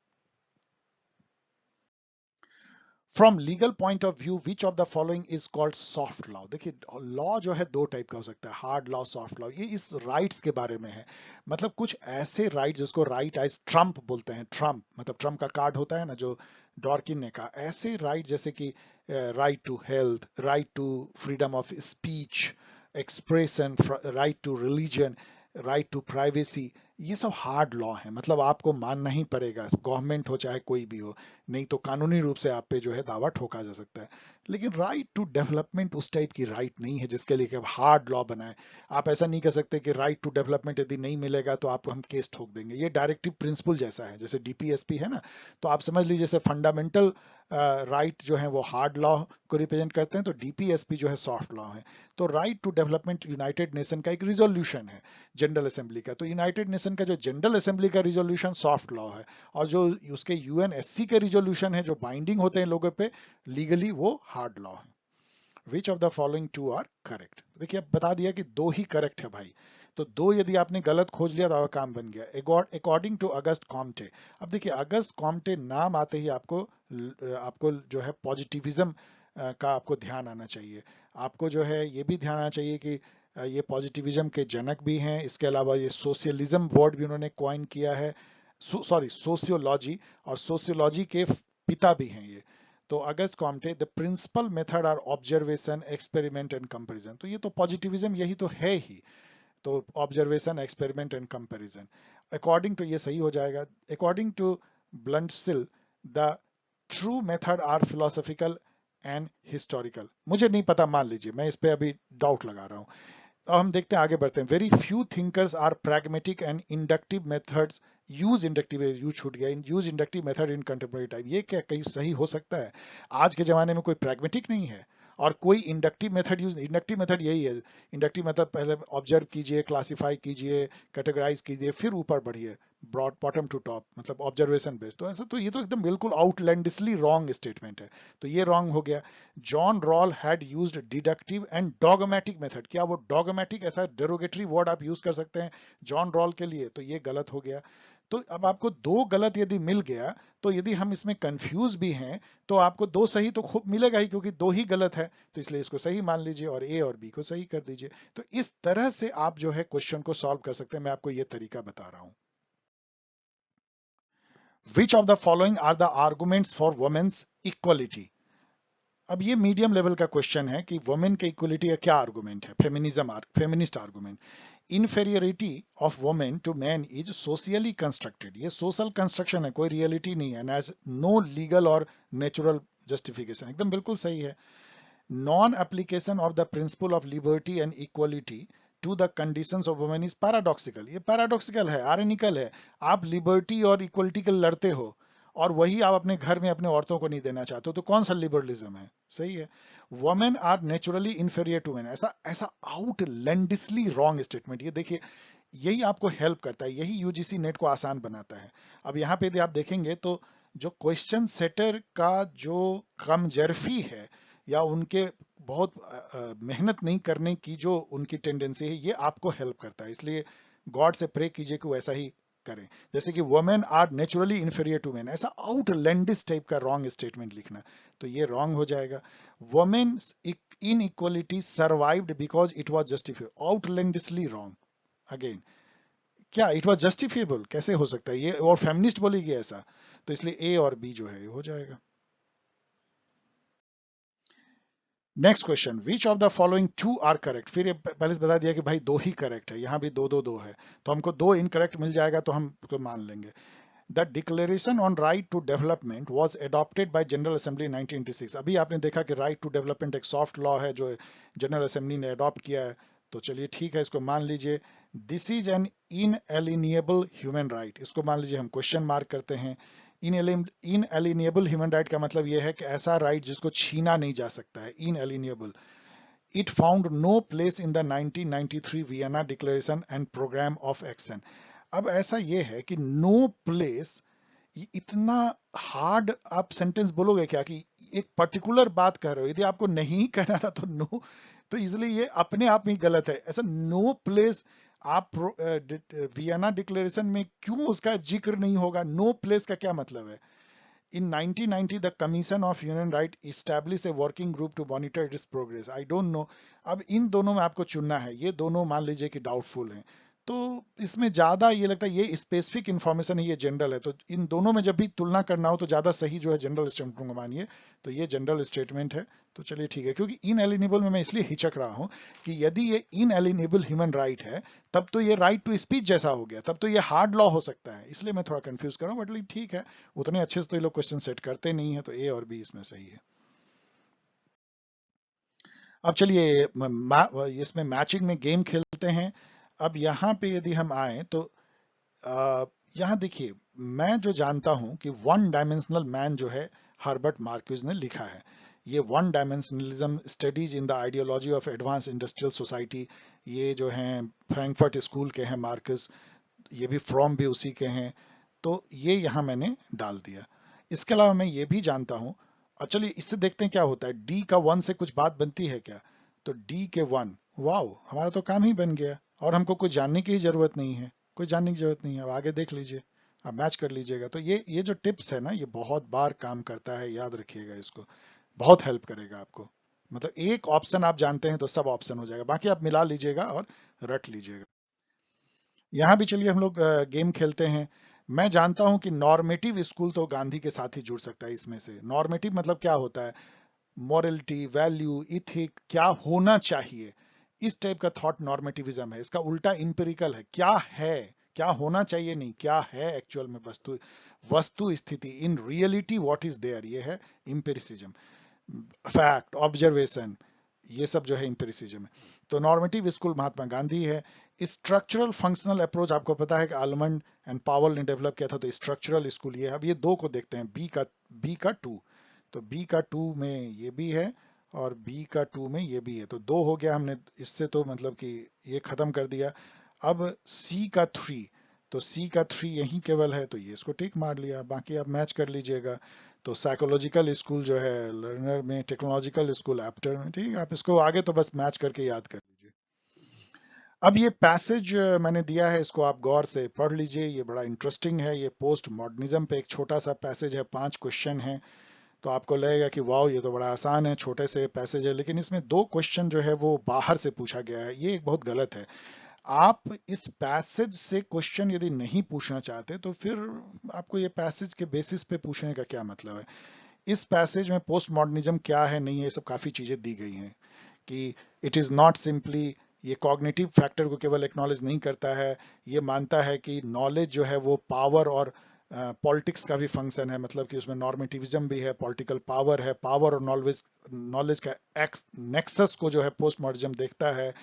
From legal point of view which of the following is called soft law. देखिए लॉ जो है दो टाइप का हो सकता है, हार्ड लॉ, सॉफ्ट लॉ। ये इस राइट्स के बारे में है, मतलब कुछ ऐसे राइट्स जिसको राइट एज ट्रम्प बोलते हैं। ट्रम्प मतलब ट्रम्प का कार्ड होता है ना, जो डॉर्किन ने कहा, ऐसे राइट जैसे कि right to health, right to freedom of speech, expression, right to religion, right to privacy, ये सब हार्ड लॉ है। मतलब आपको मानना ही पड़ेगा, गवर्नमेंट हो चाहे कोई भी हो, नहीं तो कानूनी रूप से आप पे जो है दावा ठोका जा सकता है। लेकिन राइट टू डेवलपमेंट उस टाइप की राइट नहीं है जिसके लिए हार्ड लॉ बनाए। आप ऐसा नहीं कर सकते कि राइट टू डेवलपमेंट यदि नहीं मिलेगा तो आपको हम केस ठोक देंगे। ये डायरेक्टिव प्रिंसिपल जैसा है, जैसे डीपीएसपी है ना, तो आप समझ लीजिए जैसे फंडामेंटल राइट जो है वो हार्ड लॉ को रिप्रेजेंट करते हैं, तो डीपीएसपी जो है सॉफ्ट लॉ है। तो right to development United Nation का एक रिजोल्यूशन है जनरल असेंबली का, तो यूनाइटेड नेशन का जो जनरल असेंबली का रिजोल्यूशन सॉफ्ट लॉ है, और जो उसके यूएनएससी के रिजोल्यूशन है जो बाइंडिंग होते हैं लोगों पे लीगली, वो हार्ड लॉ है। Which of the following two are correct. देखिए अब बता दिया कि दो ही करेक्ट है भाई, तो दो यदि आपने गलत खोज लिया तो काम बन गया। According to Auguste Comte. अब देखिए अगस्त कॉम्टे नाम आते ही आपको जो है पॉजिटिविज्म का आपको ध्यान आना चाहिए। आपको जो है ये भी ध्यान आना चाहिए कि ये पॉजिटिविज्म के जनक भी हैं। इसके अलावा ये सोशलिज्म वर्ड भी उन्होंने कॉइन किया है, सॉरी सोशियोलॉजी, और सोशियोलॉजी के पिता भी हैं ये। तो Auguste Comte, the principal method are observation, experiment and comparison. तो ये तो पॉजिटिविज्म यही तो है ही, तो observation, experiment and comparison. According to ये सही हो जाएगा। According to Bluntschli, the true method are philosophical and historical. मुझे नहीं पता, मान लीजिए, मैं इस पे अभी डाउट लगा रहा हूँ। अब हम देखते हैं, आगे बढ़ते हैं। Very few thinkers are pragmatic and inductive methods use छूट गया, use inductive method in contemporary time. ये क्या कहीं सही हो सकता है? आज के जमाने में कोई प्रैग्मेटिक नहीं है और कोई inductive method use. Inductive method यही है, इंडक्टिव मेथड पहले ऑब्जर्व कीजिए, क्लासिफाई कीजिए, कैटेगराइज कीजिए, फिर ऊपर बढ़िए, ब्रॉड बॉटम टू टॉप, मतलब ऑब्जर्वेशन बेस्ड। तो ऐसा तो ये तो एकदम बिल्कुल आउटलैंडिशली रॉन्ग स्टेटमेंट है, तो ये रॉन्ग हो गया। John Rawl had used deductive and dogmatic method. क्या वो डॉगमेटिक ऐसा डेरोगेटरी वर्ड आप यूज कर सकते हैं जॉन रॉल के लिए? तो ये गलत हो गया। तो अब आपको दो गलत यदि मिल गया, तो यदि हम इसमें कंफ्यूज भी हैं तो आपको दो सही तो खूब मिलेगा ही, क्योंकि दो ही गलत है, तो इसलिए इसको सही मान लीजिए और ए और बी को सही कर दीजिए। तो इस तरह से आप जो है क्वेश्चन को सॉल्व कर सकते हैं। मैं आपको ये तरीका बता रहा हूं। Which of the following are the arguments for women's equality. अब ये मीडियम लेवल का क्वेश्चन है कि वुमेन के इक्वलिटी का क्या आर्गुमेंट है, feminism, feminist argument. Inferiority of women to man is socially constructed. ये सोशल कंस्ट्रक्शन है, कोई रियलिटी नहीं है, एज नो लीगल और नेचुरल जस्टिफिकेशन। एकदम बिल्कुल सही है। Non application of the principle of liberty and equality to the conditions of women is paradoxical. ये पैराडॉक्सिकल है, आयरनिकल है। आप लिबर्टी और इक्वलिटी के लड़ते हो और वही आप अपने घर में अपने औरतों को नहीं देना चाहते हो, तो कौन सा लिबरलिज्म है? सही है। Women are naturally inferior to man, ऐसा ऐसा आउटलैंडिशली रॉन्ग स्टेटमेंट। ये देखिए, यही आपको हेल्प करता है, यही यूजीसी नेट को आसान बनाता है। अब यहाँ पे यदि आप देखेंगे तो जो क्वेश्चन सेटर का जो कमजोरी है या उनके बहुत मेहनत नहीं करने की जो उनकी टेंडेंसी है, ये आपको हेल्प करता है। इसलिए गॉड से प्रे कीजिए कि वो ऐसा ही करें। जैसे कि women are naturally inferior to man, ऐसा आउटलैंडिश टाइप का रॉन्ग स्टेटमेंट लिखना, तो ये रॉन्ग हो जाएगा। Women inequality survived because it was justified, outlandishly wrong. Again, क्या इट वाज जस्टिफिएबल कैसे हो सकता है ये? और फेमिनिस्ट बोलेगी ऐसा, तो इसलिए ए और बी जो है हो जाएगा। Next question, which of the following two are correct. फिर ये पहले से बता दिया कि भाई दो ही करेक्ट है, यहाँ भी दो दो दो है, तो हमको दो इनकरेक्ट मिल जाएगा तो हम तो मान लेंगे। The declaration on right to development was adopted by general assembly 1986। अभी आपने देखा कि राइट टू डेवलपमेंट एक सॉफ्ट लॉ है जो जनरल असेंबली ने अडॉप्ट किया है, तो चलिए ठीक है, इसको मान लीजिए। This is an inalienable human right, इसको मान लीजिए हम क्वेश्चन मार्क करते हैं। इनएलिनिएबल ह्यूमन राइट का मतलब यह है कि ऐसा राइट जिसको छीना नहीं जा सकता है, इनएलिनिएबल। It found no place in the 1993 Vienna Declaration and Program of Action। अब ऐसा ये है कि नो प्लेस, इतना हार्ड आप सेंटेंस बोलोगे क्या कि एक पर्टिकुलर बात कह रहे हो, यदि आपको नहीं कहना था तो नो, तो इसलिए ये अपने आप में गलत है। ऐसा नो प्लेस, आप वियना डिक्लेरेशन में क्यों उसका जिक्र नहीं होगा? नो प्लेस का क्या मतलब है? In 1990, the Commission of Human Rights established a working group to monitor its progress। I don't know। अब इन दोनों में आपको चुनना है, ये दोनों मान लीजिए कि डाउटफुल हैं, तो इसमें ज्यादा ये लगता है ये स्पेसिफिक इंफॉर्मेशन है, ये जनरल है, तो इन दोनों में जब भी तुलना करना हो तो ज्यादा सही जो है जनरल स्टेटमेंट को मानिए, तो ये जनरल स्टेटमेंट है। तो चलिए ठीक है, क्योंकि इनएलिनेबल में मैं इसलिए हिचक रहा हूं कि यदि ये इनएलिनेबल ह्यूमन राइट है तब तो ये राइट टू स्पीच जैसा हो गया, तब तो ये हार्ड लॉ हो सकता है, इसलिए मैं थोड़ा कंफ्यूज कर रहा हूं। बट ठीक है, उतने अच्छे से तो ये लोग क्वेश्चन सेट करते नहीं है, तो ए और बी इसमें सही है। अब चलिए इसमें मैचिंग में गेम खेलते हैं। अब यहाँ पे यदि हम आए तो यहाँ देखिए, मैं जो जानता हूं कि वन डायमेंशनल मैन जो है हर्बर्ट मार्क्यूज ने लिखा है। ये one dimensionalism studies in the ideology of advance industrial society, ये जो हैं फ्रैंकफर्ट स्कूल के हैं मार्क्स, ये भी फ्रॉम भी उसी के हैं, तो ये यहाँ मैंने डाल दिया। इसके अलावा मैं ये भी जानता हूं, और चलिए इससे देखते हैं क्या होता है, डी का वन से कुछ बात बनती है क्या? तो डी के वन, वाओ, हमारा तो काम ही बन गया, और हमको कुछ जानने की जरूरत नहीं है, कोई जानने की जरूरत नहीं है। अब आगे देख लीजिए, अब मैच कर लीजिएगा। तो ये जो टिप्स है ना, ये बहुत बार काम करता है, याद रखिएगा इसको, बहुत हेल्प करेगा आपको। मतलब एक ऑप्शन आप जानते हैं तो सब ऑप्शन हो जाएगा, बाकी आप मिला लीजिएगा और रट लीजिएगा। यहाँ भी चलिए हम लोग गेम खेलते हैं। मैं जानता हूं कि नॉर्मेटिव स्कूल तो गांधी के साथ ही जुड़ सकता है इसमें से। नॉर्मेटिव मतलब क्या होता है? मॉरलिटी, वैल्यू, इथिक, क्या होना चाहिए, इस टाइप का थॉट नॉर्मेटिविज्म है। इसका उल्टा इंपेरिकल है, क्या है, क्या होना चाहिए नहीं, क्या है एक्चुअल में, वस्तु वस्तु स्थिति, in reality what is there, ये है इंपेरिसिज्म। फैक्ट, ऑब्जर्वेशन, ये सब जो है इंपेरिसिज्म है। तो नॉर्मेटिव स्कूल महात्मा गांधी है। स्ट्रक्चरल फंक्शनल अप्रोच आपको पता है कि आलमंड एंड पावल ने डेवलप किया था, तो स्ट्रक्चरल स्कूल ये है। अब ये दो को देखते हैं, बी का टू, तो बी का टू में ये भी है और बी का टू में ये भी है, तो दो हो गया हमने इससे, तो मतलब कि ये खत्म कर दिया। अब सी का थ्री, तो सी का थ्री यही केवल है, तो ये इसको टिक मार लिया, बाकी आप मैच कर लीजिएगा। तो साइकोलॉजिकल स्कूल जो है लर्नर में, टेक्नोलॉजिकल स्कूल एप्टर में, ठीक है, आप इसको आगे तो बस मैच करके याद कर लीजिए। अब ये पैसेज मैंने दिया है, इसको आप गौर से पढ़ लीजिए, ये बड़ा इंटरेस्टिंग है। ये पोस्ट मॉडर्निज्म पे एक छोटा सा पैसेज है, 5 क्वेश्चन है, तो आपको लगेगा कि वाह ये तो बड़ा आसान है, छोटे से पैसेज है, लेकिन इसमें 2 क्वेश्चन जो है वो बाहर से पूछा गया है, ये एक बहुत गलत है। आप इस पैसेज से क्वेश्चन यदि नहीं पूछना चाहते तो फिर आपको ये पैसेज के बेसिस पे पूछने का क्या मतलब है? इस पैसेज में पोस्ट मॉडर्निज्म क्या है, नहीं है, सब काफी चीजें दी गई हैं कि इट इज नॉट सिंपली, ये कॉग्निटिव फैक्टर को केवल एक्नॉलेज नहीं करता है, ये मानता है कि नॉलेज जो है वो पावर और पॉलिटिक्स का भी फंक्शन है, मतलब कि उसमें नॉर्मेटिविज्म भी है, पॉलिटिकल पावर है, पावर और नॉलेज नॉलेज का एक्स नेक्सस को जो है पोस्ट मॉडर्निज्म देखता है।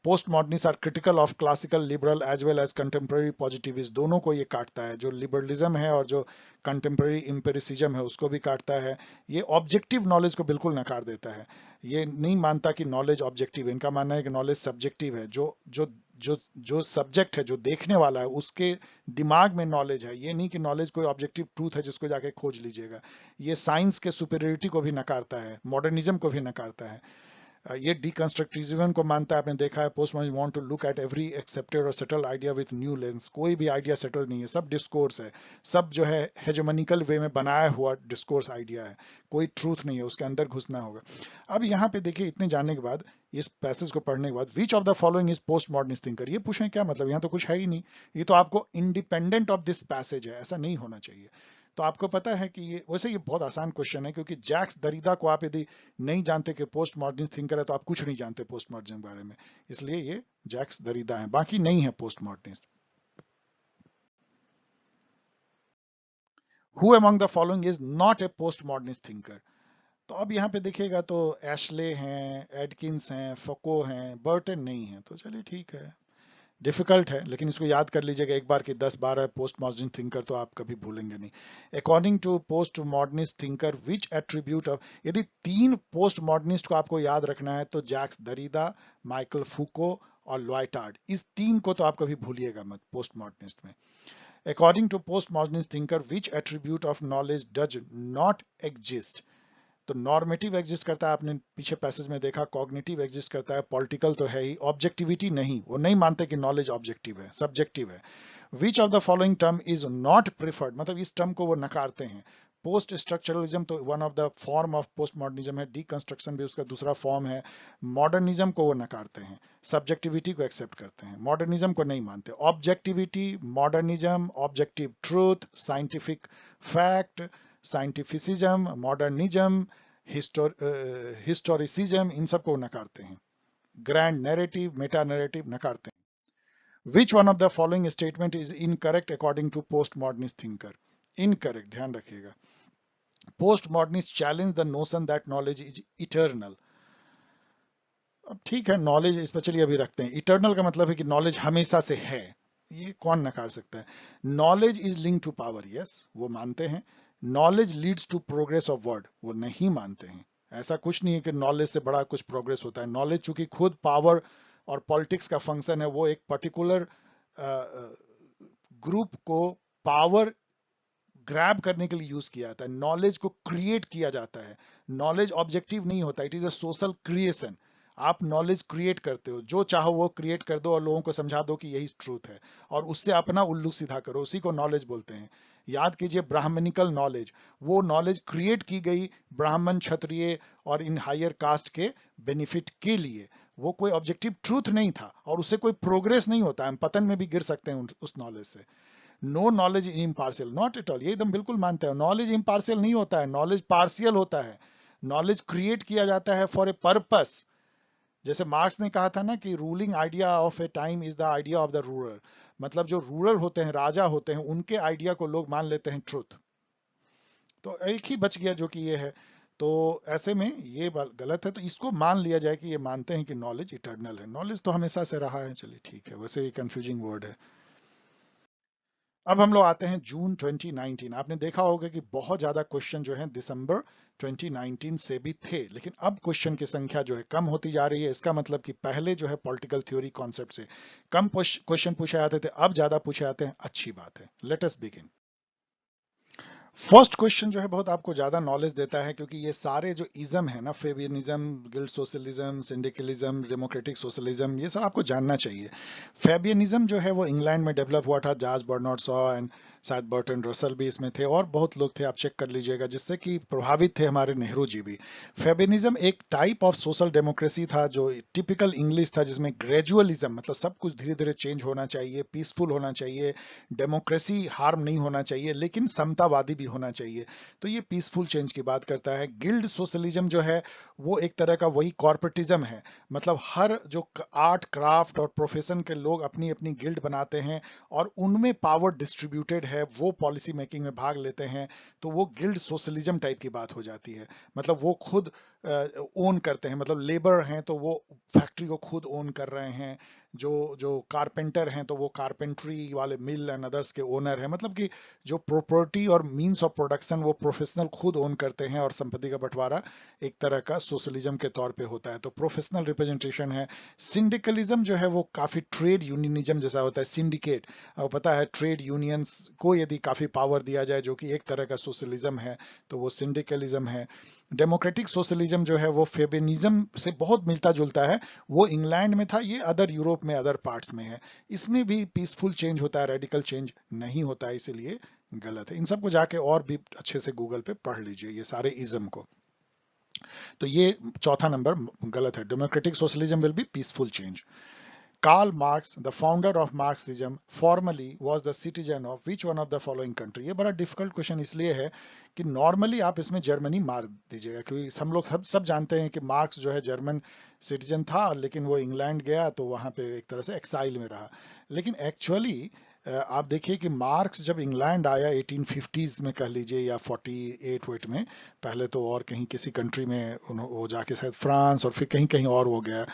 Post modernist are critical of classical liberal as well as contemporary positivist, दोनों को ये काटता है, जो लिबरलिज्म है और जो कंटेम्प्रेरी इम्पेरिसिज्म है उसको भी काटता है। ये ऑब्जेक्टिव नॉलेज को बिल्कुल नकार देता है, ये नहीं मानता कि नॉलेज ऑब्जेक्टिव है, इनका मानना है कि नॉलेज सब्जेक्टिव है, जो जो जो जो सब्जेक्ट है, जो देखने वाला है उसके दिमाग में नॉलेज है, ये नहीं कि नॉलेज कोई ऑब्जेक्टिव ट्रूथ है जिसको जाके खोज लीजिएगा। ये साइंस के सुपेरियरिटी को भी नकारता है, मॉडर्निज्म को भी नकारता है। ये डिकंस्ट्रक्टिविज्म को मानता है, आपने देखा है post modernism want to look at every accepted और settle idea with new lens, कोई भी आइडिया सेटल नहीं है, सब डिस्कोर्स है, सब जो है हेजेमोनिकल वे में बनाया हुआ डिस्कोर्स आइडिया है, कोई ट्रूथ नहीं है, उसके अंदर घुसना होगा। अब यहाँ पे देखिए, इतने जानने के बाद, इस पैसेज को पढ़ने के बाद, विच of the following is post modernist thinker, ये पूछें क्या मतलब, यहाँ तो कुछ है ही नहीं, ये तो आपको इंडिपेंडेंट ऑफ दिस पैसेज है, ऐसा नहीं होना चाहिए। तो आपको पता है कि ये वैसे ये बहुत आसान क्वेश्चन है, क्योंकि जैक्स दरिदा को आप यदि नहीं जानते कि पोस्ट मॉडर्निस्ट थिंकर है तो आप कुछ नहीं जानते पोस्ट मॉडर्निज्म के बारे में, इसलिए ये जैक्स दरिदा है, बाकी नहीं है post modernist. Who among the following is not A post modernist thinker? तो अब यहाँ पे देखिएगा तो एशले हैं, एडकिंस हैं, फको हैं, बर्टन नहीं है, तो चलिए ठीक है, डिफिकल्ट है, लेकिन इसको याद कर लीजिएगा एक बार कि 10-12 पोस्ट मॉडर्न थिंकर तो आप कभी भूलेंगे नहीं। According to post modernist thinker which attribute of, यदि 3 पोस्ट मॉडर्निस्ट को आपको याद रखना है तो जैक्स दरिदा, माइकल फूको और लॉयटार्ड, इस 3 को तो आप कभी भूलिएगा मत पोस्ट मॉडर्निस्ट में। According to post modernist thinker which attribute of knowledge does not exist? तो नॉर्मेटिव एग्जिस्ट करता है, आपने पीछे पैसेज में देखा, कॉग्निटिव एग्जिस्ट करता है, पॉलिटिकल तो है ही, ऑब्जेक्टिविटी नहीं, वो नहीं मानते कि नॉलेज ऑब्जेक्टिव है, सब्जेक्टिव है। Which of the following term is not preferred, मतलब इस टर्म को वो नकारते हैं। पोस्ट स्ट्रक्चरलिज्म तो one of the form of post modernism है, डीकंस्ट्रक्शन भी उसका दूसरा फॉर्म है। मॉडर्निज्म को वो नकारते हैं, सब्जेक्टिविटी को एक्सेप्ट करते हैं, मॉडर्निज्म को नहीं मानते। Objectivity, modernism, objective truth, scientific fact, scientificism, modernism, historicism, इन सबको नकारते हैं। ग्रैंड नैरेटिव, मेटा नैरेटिव नकारते हैं। Which one of the following statement is incorrect according to post modernist thinker? Incorrect, ध्यान रखिएगा। Post modernist challenge the notion that knowledge is eternal. अब ठीक है, नॉलेज इस पर चलिए अभी रखते हैं। इटर्नल का मतलब है कि नॉलेज हमेशा से है, ये कौन नकार सकता है? Knowledge is link to power, yes, वो मानते हैं। Knowledge leads to progress of word, वो नहीं मानते हैं। ऐसा कुछ नहीं है कि नॉलेज से बड़ा कुछ प्रोग्रेस होता है। नॉलेज चूंकि खुद पावर और पॉलिटिक्स का फंक्शन है, वो एक पर्टिकुलर ग्रुप को पावर ग्रैब करने के लिए यूज किया जाता है। नॉलेज को क्रिएट किया जाता है। नॉलेज ऑब्जेक्टिव नहीं होता, it is a social creation. आप नॉलेज क्रिएट करते हो, जो चाहो वो क्रिएट कर दो और लोगों को समझा दो कि यही ट्रूथ है, और उससे अपना उल्लू सीधा करो, उसी को नॉलेज बोलते हैं। याद कीजिए, ब्राह्मणिकल नॉलेज, वो नॉलेज क्रिएट की गई ब्राह्मण, क्षत्रिय और इन हायर कास्ट के बेनिफिट के लिए। वो कोई ऑब्जेक्टिव ट्रूथ नहीं था, और उससे कोई प्रोग्रेस नहीं होता, हम पतन में भी गिर सकते हैं उस नॉलेज से। No knowledge is impartial, not at all, ये एकदम बिल्कुल मानते हैं। नॉलेज इम्पार्शियल नहीं होता है, नॉलेज पार्शियल होता है। नॉलेज क्रिएट किया जाता है फॉर ए पर्पस। जैसे मार्क्स ने कहा था ना कि ruling idea of A time is the idea of the rural, मतलब जो रूरल होते हैं, राजा होते हैं, उनके आइडिया को लोग मान लेते हैं ट्रुथ। तो एक ही बच गया जो कि ये है। तो ऐसे में ये गलत है, तो इसको मान लिया जाए कि ये मानते हैं कि नॉलेज इटर्नल है। नॉलेज तो हमेशा से रहा है, चलिए ठीक है, वैसे ये कंफ्यूजिंग वर्ड है। अब हम लोग आते हैं जून 2019। आपने देखा होगा कि बहुत ज्यादा क्वेश्चन जो है दिसंबर 2019 से भी थे, लेकिन अब क्वेश्चन की संख्या जो है कम होती जा रही है। इसका मतलब कि पहले जो है पॉलिटिकल थ्योरी कॉन्सेप्ट से कम क्वेश्चन पूछे जाते थे, अब ज्यादा पूछे जाते हैं, अच्छी बात है। Let us begin. First question जो है बहुत आपको ज्यादा नॉलेज देता है, क्योंकि ये सारे जो इज्म है ना, फेबियनिज्म, गिल्ड सोशलिज्म, सिंडिकलिज्म, डेमोक्रेटिक सोशलिज्म, ये सब आपको जानना चाहिए। फेबियनिज्म जो है वो इंग्लैंड में डेवलप हुआ था, जॉर्ज बर्नार्ड शॉ एंड शायद बर्टन रसल भी इसमें थे, और बहुत लोग थे, आप चेक कर लीजिएगा, जिससे कि प्रभावित थे हमारे नेहरू जी भी। फेबियनिज्म एक टाइप ऑफ सोशल डेमोक्रेसी था, जो टिपिकल इंग्लिश था, जिसमें ग्रेजुअलिज्म, मतलब सब कुछ धीरे धीरे चेंज होना चाहिए, पीसफुल होना चाहिए, डेमोक्रेसी हार्म नहीं होना चाहिए, लेकिन समतावादी भी होना चाहिए। तो ये पीसफुल चेंज की बात करता है। गिल्ड सोशलिज्म जो है वो एक तरह का वही कॉर्पोरेटिज्म है, मतलब हर जो आर्ट, क्राफ्ट और प्रोफेशन के लोग अपनी अपनी गिल्ड बनाते हैं और उनमें पावर डिस्ट्रीब्यूटेड है, वो पॉलिसी मेकिंग में भाग लेते हैं। तो वो गिल्ड सोशलिज्म टाइप की बात हो जाती है। मतलब वो खुद ओन करते हैं, मतलब लेबर हैं तो वो फैक्ट्री को खुद ओन कर रहे हैं, जो जो कारपेंटर हैं तो वो कारपेंट्री वाले मिल एंड अदर्स के ओनर हैं। मतलब कि जो प्रॉपर्टी और मींस ऑफ प्रोडक्शन वो प्रोफेशनल खुद ओन करते हैं, और संपत्ति का बंटवारा एक तरह का सोशलिज्म के तौर पे होता है। तो प्रोफेशनल रिप्रेजेंटेशन है। सिंडिकलिज्म जो है वो काफी ट्रेड यूनियनिज्म जैसा होता है, सिंडिकेट। पता है, ट्रेड यूनियंस को यदि काफी पावर दिया जाए, जो कि एक तरह का सोशलिज्म है, तो वो सिंडिकलिज्म है। डेमोक्रेटिक सोशलिज्म जो है वो फेबियनिज्म से बहुत मिलता जुलता है। वो इंग्लैंड में था, ये अदर यूरोप में, अदर पार्ट्स में है। इसमें भी पीसफुल चेंज होता है, रेडिकल चेंज नहीं होता है, इसीलिए गलत है। इन सबको जाके और भी अच्छे से गूगल पे पढ़ लीजिए, ये सारे इज्म को। तो ये चौथा नंबर गलत है, democratic socialism will be peaceful change. Karl Marx, the founder of Marxism, formally was the citizen of which one of the following country? ये बड़ा डिफिकल्ट क्वेश्चन इसलिए है कि नॉर्मली आप इसमें जर्मनी मार दीजिएगा, क्योंकि हम लोग सब जानते हैं कि मार्क्स जो है जर्मन सिटीजन था, लेकिन वो इंग्लैंड गया तो वहां पे एक तरह से एक्साइल में रहा। लेकिन एक्चुअली आप देखिए कि मार्क्स जब इंग्लैंड आया 1850s में कह लीजिए, या 48 वेट में, पहले तो और कहीं किसी कंट्री में वो जाके शायद फ्रांस और फिर कहीं कहीं और वो गया।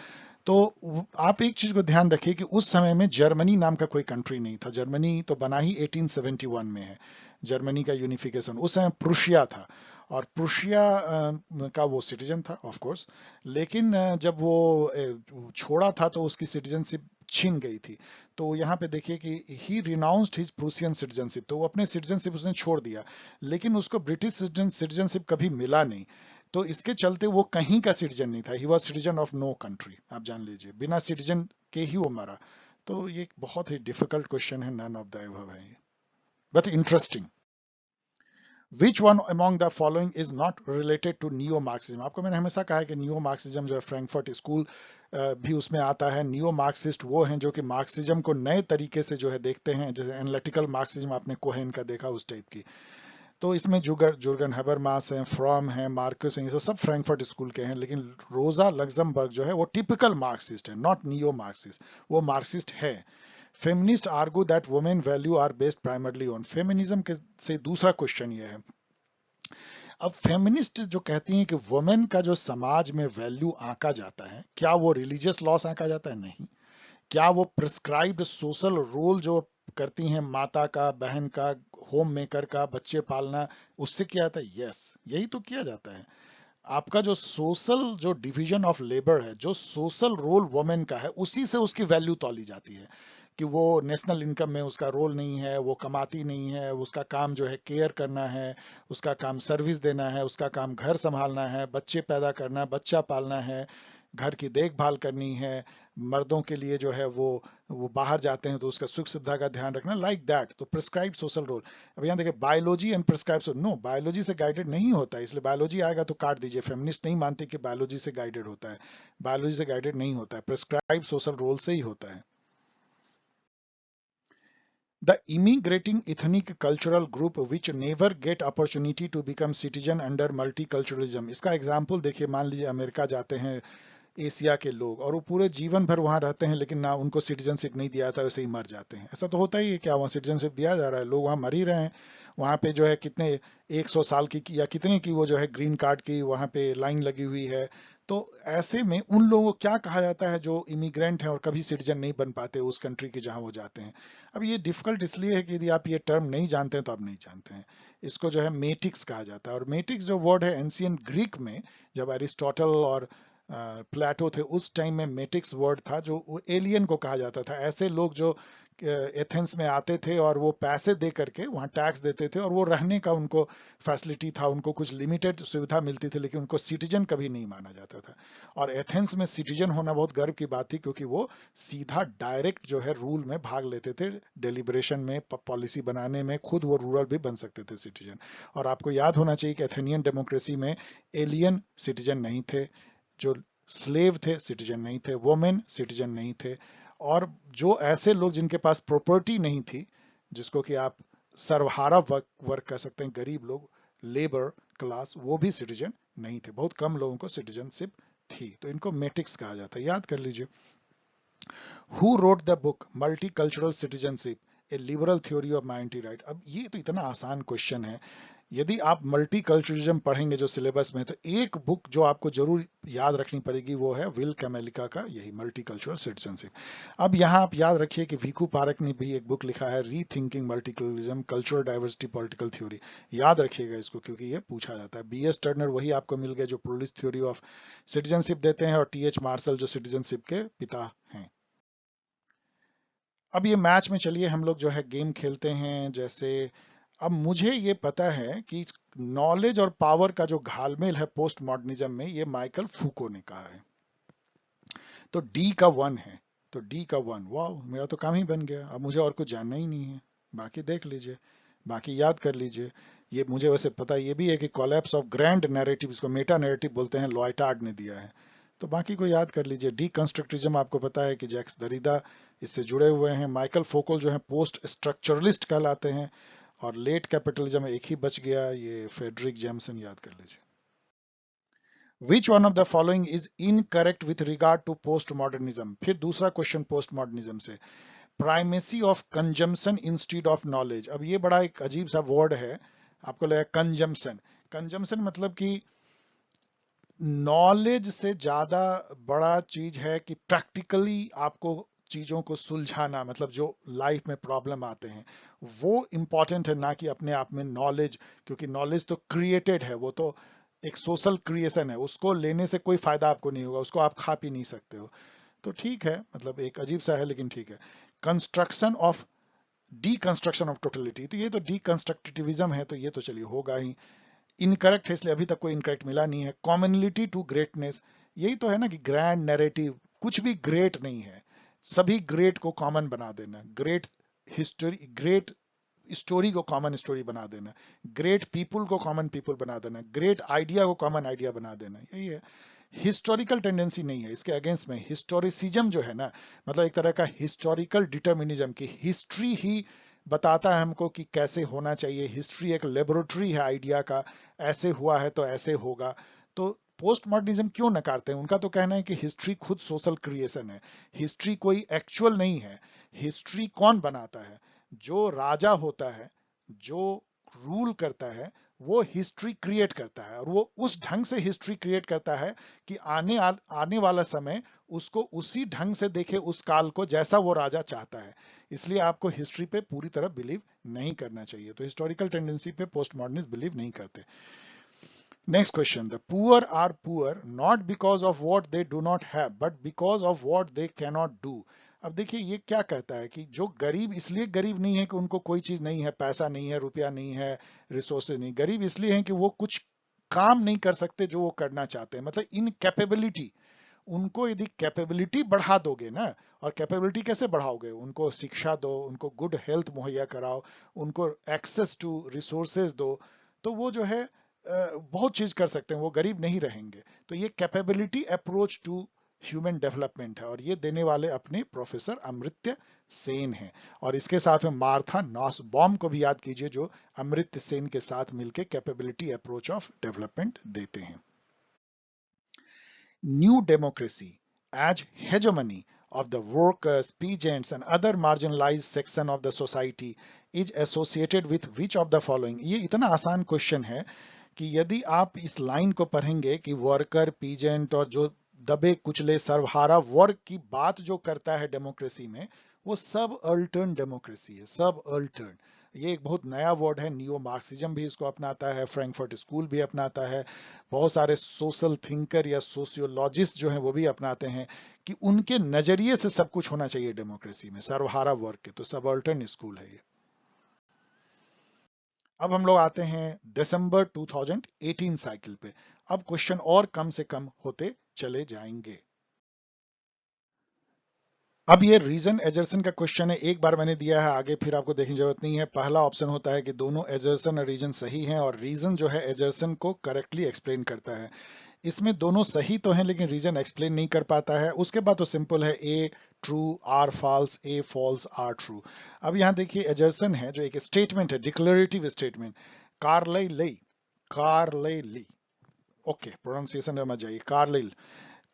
तो आप एक चीज को ध्यान रखिए कि उस समय में जर्मनी नाम का कोई कंट्री नहीं था। जर्मनी तो बना ही 1871 में है। जर्मनी का यूनिफिकेशन, उस समय प्रुशिया था, और प्रुशिया का वो सिटीजन था ऑफ कोर्स। लेकिन जब वो छोड़ा था तो उसकी सिटीजनशिप छीन गई थी। तो यहाँ पे देखिए कि ही रिनाउंस्ड हिज प्रूसियन सिटीजनशिप, तो वो अपने सिटीजनशिप उसने छोड़ दिया, लेकिन उसको ब्रिटिश सिटीजनशिप कभी मिला नहीं। तो इसके चलते वो कहीं का सिटीजन नहीं था। He was citizen of no country, आप जान लीजिए, बिना सिटीजन के ही वो मरा। तो ये एक बहुत ही डिफिकल्ट क्वेश्चन है, नन ऑफ द अबव है, but interesting. Which one among the following is not related to neo Marxism? आपको मैंने हमेशा कहा है कि नियो मार्क्सिज्म जो है, फ्रैंकफर्ट स्कूल भी उसमें आता है। नियो मार्क्सिस्ट वो हैं जो कि मार्क्सिज्म को नए तरीके से जो है देखते हैं, जैसे एनालिटिकल मार्क्सिज्म आपने कोहेन का देखा, उस टाइप की। तो इसमें जुर्गन हैबरमास हैं, फ्रॉम हैं, मार्क्यूस हैं, ये सब फ्रैंकफर्ट स्कूल के हैं। लेकिन रोजा लग्जमबर्ग जो है वो टिपिकल मार्क्सिस्ट है, नॉट नियो मार्क्सिस्ट, वो मार्क्सिस्ट है। Feminist argue that women value are based primarily on feminism के से दूसरा क्वेश्चन ये है। अब फेमिनिस्ट जो कहती हैं कि वुमेन का जो समाज में वैल्यू आंका जाता है, क्या वो रिलीजियस लॉस आंका जाता है? नहीं। क्या वो प्रिस्क्राइब्ड सोशल रोल जो करती हैं, माता का, बहन का, होम मेकर का, बच्चे पालना, उससे किया जाता है? यस, यही तो किया जाता है। आपका जो सोशल जो डिवीजन ऑफ लेबर है, जो सोशल रोल वुमेन का है, उसी से उसकी वैल्यू तौली जाती है कि वो नेशनल इनकम में उसका रोल नहीं है, वो कमाती नहीं है, उसका काम जो है केयर करना है, उसका काम सर्विस देना है, उसका काम घर संभालना है, बच्चे पैदा करना, बच्चा पालना है, घर की देखभाल करनी है। मर्दों के लिए जो है वो बाहर जाते हैं तो उसका सुख सुविधा का ध्यान रखना, लाइक दैट। तो प्रिस्क्राइब्ड सोशल रोल। अब यहाँ देखिए, biology and prescribed, no, biology से गाइडेड नहीं होता है, इसलिए बायोलॉजी आएगा तो काट दीजिए। फेमिनिस्ट नहीं मानते कि बायोलॉजी से गाइडेड होता है, बायोलॉजी से गाइडेड नहीं होता है, प्रिस्क्राइब्ड सोशल रोल से ही होता है। The immigrating ethnic cultural group which never get opportunity to become citizen under multiculturalism, इसका एग्जाम्पल देखिए, मान लीजिए अमेरिका जाते हैं एशिया के लोग, और वो पूरे जीवन भर वहां रहते हैं, लेकिन ना उनको सिटीजनशिप नहीं दिया था, वैसे ही मर जाते हैं। ऐसा तो होता ही है, क्या वहाँ सिटीजनशिप दिया जा रहा है? लोग वहां मर ही रहे हैं। वहां पे जो है कितने 100 साल की या कितने की वो जो है ग्रीन कार्ड की वहां पे लाइन लगी हुई है। तो ऐसे में उन लोगों को क्या कहा जाता है जो इमिग्रेंट हैं और कभी सिटीजन नहीं बन पाते उस कंट्री के जहां वो जाते हैं? अब ये डिफिकल्ट इसलिए है कि यदि आप ये टर्म नहीं जानते हैं तो आप नहीं जानते हैं। इसको जो है मेटिक्स कहा जाता है, और मेटिक्स जो वर्ड है, एंशियंट ग्रीक में जब अरिस्टोटल और प्लेटो थे, उस टाइम में मेटिक्स वर्ड था, जो एलियन को कहा जाता था। ऐसे लोग जो एथेंस में आते थे और वो पैसे दे करके वहाँ टैक्स देते थे, और वो रहने का उनको फैसिलिटी था, उनको कुछ लिमिटेड सुविधा मिलती थी, लेकिन उनको सिटीजन कभी नहीं माना जाता था। और एथेंस में सिटीजन होना बहुत गर्व की बात थी, क्योंकि वो सीधा डायरेक्ट जो है रूल में भाग लेते थे, डेलिब्रेशन में, पॉलिसी बनाने में, खुद वो रूलर भी बन सकते थे, सिटीजन। और आपको याद होना चाहिए कि एथेनियन डेमोक्रेसी में एलियन सिटीजन नहीं थे, जो स्लेव थे सिटीजन नहीं थे, वुमेन सिटीजन नहीं थे, और जो ऐसे लोग जिनके पास प्रॉपर्टी नहीं थी, जिसको कि आप सर्वहारा वर्क कह सकते हैं, गरीब लोग, लेबर क्लास, वो भी सिटीजन नहीं थे। बहुत कम लोगों को सिटीजनशिप थी। तो इनको मेटिक्स कहा जाता है, याद कर लीजिए। Who wrote the book multicultural citizenship, A liberal theory of minority right? अब ये तो इतना आसान क्वेश्चन है। यदि आप मल्टीकल्चरलिज्म पढ़ेंगे जो सिलेबस में, तो एक बुक जो आपको जरूर याद रखनी पड़ेगी वो है विल कैमेलिका का यही मल्टीकल्चरल सिटीजनशिप। अब यहाँ आप याद रखिए कि वीकू पारक ने भी एक बुक लिखा है, rethinking multiculturalism, cultural diversity, political theory. याद रखिएगा इसको, क्योंकि ये पूछा जाता है। बी एस टर्नर वही आपको मिल गए जो प्लूरलिस्ट थ्योरी ऑफ सिटीजनशिप देते हैं, और टी एच मार्शल जो सिटीजनशिप के पिता हैं। अब ये मैच में चलिए हम लोग जो है गेम खेलते हैं। जैसे अब मुझे ये पता है कि नॉलेज और पावर का जो घालमेल है पोस्ट मॉडर्निज्म में, ये माइकल फूको ने कहा है। तो डी का 1 है, तो डी का 1, वाह, मेरा तो काम ही बन गया। अब मुझे और कुछ जानना ही नहीं है, बाकी देख लीजिए, बाकी याद कर लीजिए। ये मुझे वैसे पता ये भी है कि कोलैप्स ऑफ ग्रैंड नैरेटिव, इसको मेटा नैरेटिव बोलते हैं, लॉयटार्ड ने दिया है। तो बाकी को याद कर लीजिए। डीकंस्ट्रक्टिज्म आपको पता है कि जैक्स दरिदा इससे जुड़े हुए हैं। माइकल फोकल जो है पोस्ट स्ट्रक्चरलिस्ट कहलाते हैं। और लेट कैपिटलिज्म एक ही बच गया, ये फेडरिक जेमसन, याद कर लीजिए। Which one of the following is incorrect with regard to post modernism. फिर दूसरा क्वेश्चन पोस्ट मॉडर्निज्म से, primacy of consumption instead of knowledge. अब ये बड़ा एक अजीब सा वर्ड है, आपको लगेगा कंजम्पशन। कंजम्पशन मतलब कि नॉलेज से ज्यादा बड़ा चीज है कि प्रैक्टिकली आपको चीजों को सुलझाना, मतलब जो लाइफ में प्रॉब्लम आते हैं वो इंपॉर्टेंट है, ना कि अपने आप में नॉलेज। क्योंकि नॉलेज तो क्रिएटेड है, वो तो एक सोशल क्रिएशन है, उसको लेने से कोई फायदा आपको नहीं होगा, उसको आप खा पी नहीं सकते हो। तो ठीक है, मतलब एक अजीब सा है लेकिन ठीक है। Construction of deconstruction of totality, तो ये तो डीकंस्ट्रक्टिविज्म है, तो ये तो चलिए होगा ही। इनकरेक्ट है इसलिए अभी तक कोई इनकरेक्ट मिला नहीं है। कॉमनलिटी टू ग्रेटनेस, यही तो है ना कि ग्रैंड नैरेटिव, कुछ भी ग्रेट नहीं है, सभी ग्रेट को कॉमन बना देना, ग्रेट हिस्टोरी, ग्रेट स्टोरी को कॉमन स्टोरी बना देना, ग्रेट पीपुल को कॉमन पीपुल बना देना, ग्रेट आइडिया को कॉमन आइडिया बना देना, यही है। हिस्टोरिकल टेंडेंसी नहीं है, इसके अगेंस्ट में हिस्टोरिसिज्म जो है ना, मतलब एक तरह का हिस्टोरिकल डिटर्मिनिज्म की हिस्ट्री ही बताता है हमको कि कैसे होना चाहिए। हिस्ट्री एक लेबोरेटरी है आइडिया का, ऐसे हुआ है तो ऐसे होगा। तो पोस्ट मॉडर्निज्म क्यों नकारते हैं? उनका तो कहना है कि हिस्ट्री खुद सोशल क्रिएशन है, हिस्ट्री कोई एक्चुअल नहीं है। हिस्ट्री कौन बनाता है? जो राजा होता है, जो रूल करता है, वो हिस्ट्री क्रिएट करता है, और वो उस ढंग से हिस्ट्री क्रिएट करता है कि आने वाला समय उसको उसी ढंग से देखे, उस काल को जैसा वो राजा चाहता है। इसलिए आपको हिस्ट्री पे पूरी तरह बिलीव नहीं करना चाहिए। तो हिस्टोरिकल टेंडेंसी पे पोस्ट मॉडर्निस्ट बिलीव नहीं करते। Next question, the poor are poor not because of what they do not have but because of what they can not do. अब देखिए ये क्या कहता है कि जो गरीब इसलिए गरीब नहीं है कि उनको कोई चीज नहीं है, पैसा नहीं है, रुपया नहीं है, रिसोर्सेज नहीं। गरीब इसलिए है कि वो कुछ काम नहीं कर सकते जो वो करना चाहते हैं, मतलब इनकैपेबिलिटी। उनको यदि कैपेबिलिटी बढ़ा दोगे ना, और कैपेबिलिटी कैसे बढ़ाओगे? उनको शिक्षा दो, उनको गुड हेल्थ मुहैया कराओ, उनको एक्सेस टू रिसोर्सेज दो, तो वो जो है बहुत चीज कर सकते हैं, वो गरीब नहीं रहेंगे। तो ये capability approach to human development है, और ये देने वाले अपने प्रोफेसर अमर्त्य सेन हैं। और इसके साथ में मार्था नॉसबॉम को भी याद कीजिए, जो अमर्त्य सेन के साथ मिलकर कैपेबिलिटी अप्रोच ऑफ डेवलपमेंट देते हैं। New democracy as hegemony of the workers, peasants and other marginalized section of the society is associated with which of the following। ये इतना आसान क्वेश्चन है कि यदि आप इस लाइन को पढ़ेंगे कि वर्कर, पीजेंट और जो दबे कुचले सर्वहारा वर्ग की बात जो करता है डेमोक्रेसी में, वो सब अल्टर्न डेमोक्रेसी है, सब अल्टर्न। ये एक बहुत नया वर्ड है, नियो मार्क्सिज्म भी इसको अपनाता है, फ्रैंकफर्ट स्कूल भी अपनाता है, बहुत सारे सोशल थिंकर या सोशियोलॉजिस्ट जो हैं वो भी अपनाते हैं कि उनके नजरिए से सब कुछ होना चाहिए डेमोक्रेसी में, सर्वहारा वर्ग के। तो सबअल्टर्न स्कूल है ये। अब हम लोग आते हैं दिसंबर 2018 साइकिल पे। अब क्वेश्चन और कम से कम होते चले जाएंगे। अब ये रीजन एजर्सन का क्वेश्चन है, एक बार मैंने दिया है, आगे फिर आपको देखने की जरूरत नहीं है। पहला ऑप्शन होता है कि दोनों एजर्सन और रीजन सही हैं, और रीजन जो है एजर्सन को करेक्टली एक्सप्लेन करता है। इसमें दोनों सही तो हैं लेकिन रीजन एक्सप्लेन नहीं कर पाता है। उसके बाद तो सिंपल है, A true R false, A false R true. अब यहां देखिए एजर्सन है जो एक स्टेटमेंट है, declarative statement, Carlyle, Carlyle, okay pronunciation में मत जाइए, Carlyle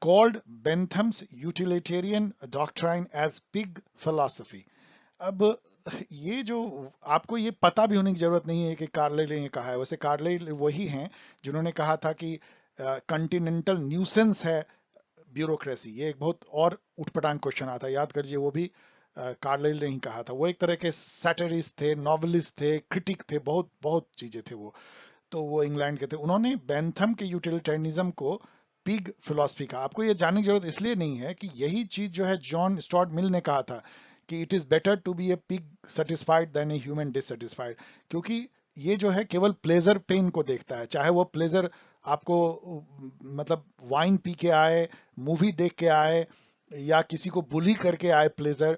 called Bentham's utilitarian doctrine as pig philosophy। अब ये जो आपको ये पता भी होने की जरूरत नहीं है कि कार्लाइल ने कहा है। वैसे कार्लाइल वही हैं जिन्होंने कहा था कि कंटिनेंटल न्यूसेंस है ब्यूरोक्रेसी। ये एक बहुत और उठपटांग क्वेश्चन आता है, याद करिए, वो भी कार्लाइल ने ही कहा था। वो एक तरह के सैटरिस्ट थे, नॉवलिस्ट थे, क्रिटिक थे, बहुत बहुत चीजें थे वो। तो वो इंग्लैंड के थे। उन्होंने बेंथम के यूटिलिटेरियनिज्म को पिग फिलॉसफी कहा। आपको ये जानने की जरूरत इसलिए नहीं है कि यही चीज जो है जॉन स्टुअर्ट मिल ने कहा था कि it is better to be a pig satisfied than a human dissatisfied. क्योंकि ये जो है केवल प्लेजर पेन को देखता है, चाहे वो प्लेजर आपको मतलब वाइन पी के आए, मूवी देख के आए, या किसी को बुली करके आए, प्लेजर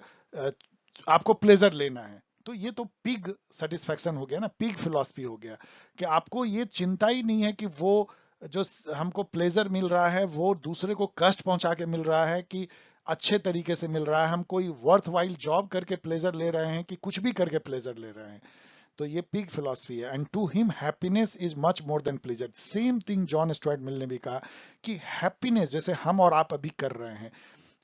आपको प्लेजर लेना है। तो ये तो पिग सेटिस्फेक्शन हो गया ना, पिग फिलॉसफी हो गया, कि आपको ये चिंता ही नहीं है कि वो जो हमको प्लेजर मिल रहा है वो दूसरे को कष्ट पहुंचा के मिल रहा है कि अच्छे तरीके से मिल रहा है, हम कोई वर्थ वाइल जॉब करके प्लेजर ले रहे हैं कि कुछ भी करके प्लेजर ले रहे हैं। तो ये पिग फिलॉसफी है। And to him happiness is much more than pleasure. Same thing John Stuart Mill ने भी कहा कि हैप्पीनेस जैसे हम और आप अभी कर रहे हैं,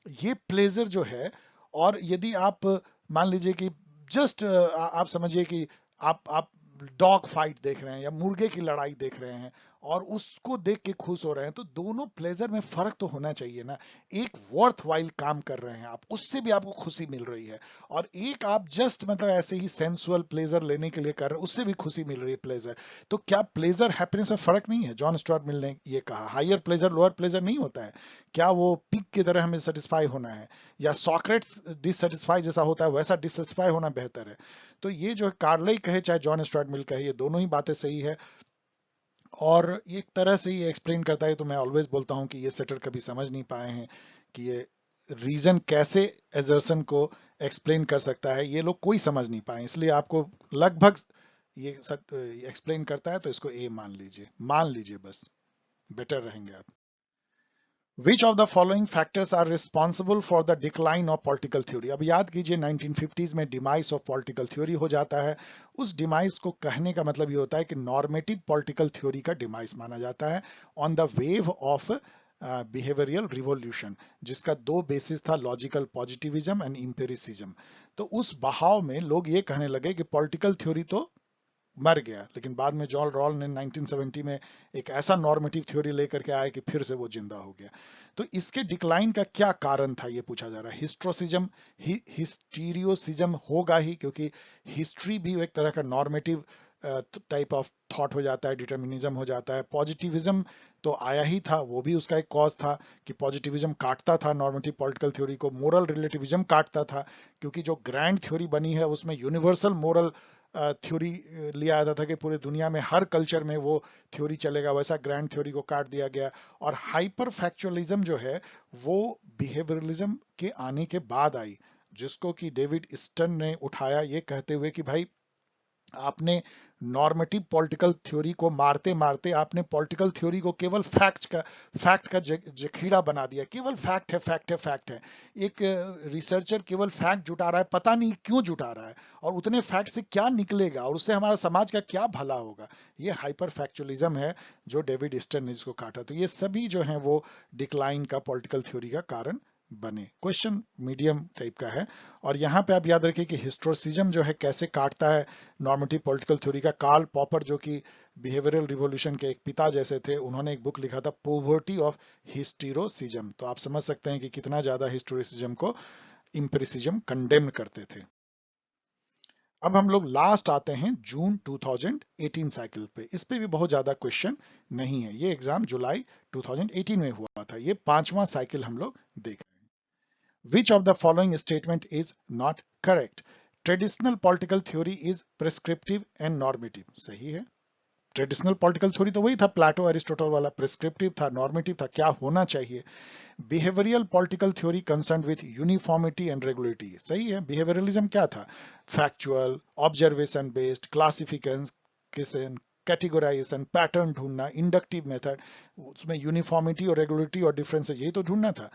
ये प्लेजर जो है, और यदि आप मान लीजिए कि जस्ट आप समझिए कि आप डॉग फाइट देख रहे हैं या मुर्गे की लड़ाई देख रहे हैं और उसको देख के खुश हो रहे हैं, तो दोनों प्लेजर में फर्क तो होना चाहिए ना। एक वर्थ वाइल काम कर रहे हैं आप, उससे भी आपको खुशी मिल रही है, और एक आप जस्ट मतलब ऐसे ही सेंसुअल प्लेजर लेने के लिए कर रहे हैं, उससे भी खुशी मिल रही है प्लेजर। तो क्या प्लेजर हैप्पीनेस में फर्क नहीं है? जॉन स्टुअर्ट मिल ने ये कहा, हायर प्लेजर लोअर प्लेजर नहीं होता है क्या? वो पिग की तरह हमें सेटिस्फाई होना है, या सॉक्रेट्स डिससेटिस्फाई जैसा होता है वैसा डिससेटिस्फाई होना बेहतर है? तो ये जो कार्ले कहे चाहे जॉन स्टुअर्ट मिल कहे, ये दोनों ही बातें सही है, और एक तरह से ये एक्सप्लेन करता है। तो मैं ऑलवेज बोलता हूँ कि ये सेटर कभी समझ नहीं पाए हैं कि ये रीजन कैसे एजर्सन को एक्सप्लेन कर सकता है, ये लोग कोई समझ नहीं पाए, इसलिए आपको लगभग ये एक्सप्लेन करता है तो इसको ए मान लीजिए बस, बेटर रहेंगे आप। Which of the following factors are responsible for the decline of political theory? अब याद कीजिए 1950s में डिमाइस ऑफ पॉलिटिकल थ्योरी हो जाता है। उस डिमाइस को कहने का मतलब ये होता है कि नॉर्मेटिव पॉलिटिकल थ्योरी का डिमाइस माना जाता है on the wave of behavioural revolution, जिसका दो बेसिस था, लॉजिकल पॉजिटिविज्म एंड इंपेरिसिज्म। तो उस बहाव में लोग ये कहने लगे कि पॉलिटिकल थ्योरी तो मर गया, लेकिन बाद में जॉन रॉल ने 1970 में एक ऐसा नॉर्मेटिव थ्योरी लेकर के आया कि फिर से वो जिंदा हो गया। तो इसके डिक्लाइन का क्या कारण था ये पूछा जा रहा है। हिस्ट्रोसिज्म, हिस्टीरियोसिज्म होगा ही, क्योंकि हिस्ट्री भी एक तरह का नॉर्मेटिव टाइप ऑफ थॉट हो जाता है, डिटर्मिनिज्म हो जाता है। पॉजिटिविज्म तो आया ही था, वो भी उसका एक कॉज था कि पॉजिटिविज्म काटता था नॉर्मेटिव पॉलिटिकल थ्योरी को, मोरल रिलेटिविज्म काटता था, क्योंकि जो ग्रैंड थ्योरी बनी है उसमें यूनिवर्सल मोरल थ्योरी लिया जाता था कि पूरे दुनिया में हर कल्चर में वो थ्योरी चलेगा, वैसा ग्रैंड थ्योरी को काट दिया गया। और हाइपर फैक्चुअलिज्म जो है वो बिहेवियरलिज्म के आने के बाद आई, जिसको कि डेविड ईस्टन ने उठाया ये कहते हुए कि भाई आपने नॉर्मेटिव पॉलिटिकल थ्योरी को मारते मारते आपने पॉलिटिकल थ्योरी को केवल फैक्ट का जखीरा बना दिया। केवल फैक्ट है, फैक्ट है, फैक्ट है। एक रिसर्चर केवल फैक्ट जुटा रहा है, पता नहीं क्यों जुटा रहा है, और उतने फैक्ट से क्या निकलेगा और उससे हमारा समाज का क्या भला होगा। ये हाइपर फैक्चुअलिज्म है जो डेविड ईस्टन ने इसको काटा। तो ये सभी जो है वो डिक्लाइन का पॉलिटिकल थ्योरी का कारण बने। क्वेश्चन मीडियम टाइप का है, और यहाँ पे आप याद रखिए कि हिस्टोरिसिज्म जो है कैसे काटता है नॉर्मेटिव पॉलिटिकल थ्योरी का। कार्ल पॉपर जो कि बिहेवियरल रिवॉल्यूशन के एक पिता जैसे थे, उन्होंने एक बुक लिखा था पोवर्टी ऑफ हिस्टीरोसिज्म। तो आप समझ सकते हैं कि कितना ज्यादा हिस्टोरिसिज्म को इंपेरिसिज्म कंडेम करते थे। अब हम लोग लास्ट आते हैं जून 2018 साइकिल पे। इस पे भी बहुत ज्यादा क्वेश्चन नहीं है, ये एग्जाम जुलाई 2018 में हुआ था। ये 5वां साइकिल हम लोग देख रहे हैं। Which of the following statement is not correct? Traditional political theory is prescriptive and normative. सही है। ट्रेडिशनल पॉलिटिकल थ्योरी तो वही था, प्लेटो अरिस्टोटल वाला। प्रिस्क्रिप्टिव था, नॉर्मेटिव था, क्या होना चाहिए। Behavioural political theory concern with uniformity and regularity. सही है। बिहेवियरलिज्म क्या था? Factual, observation based, classification, categorisation, pattern ढूंढना, इंडक्टिव मेथड, उसमें यूनिफॉर्मिटी और रेगुलरिटी और डिफरेंस यही तो ढूंढना था।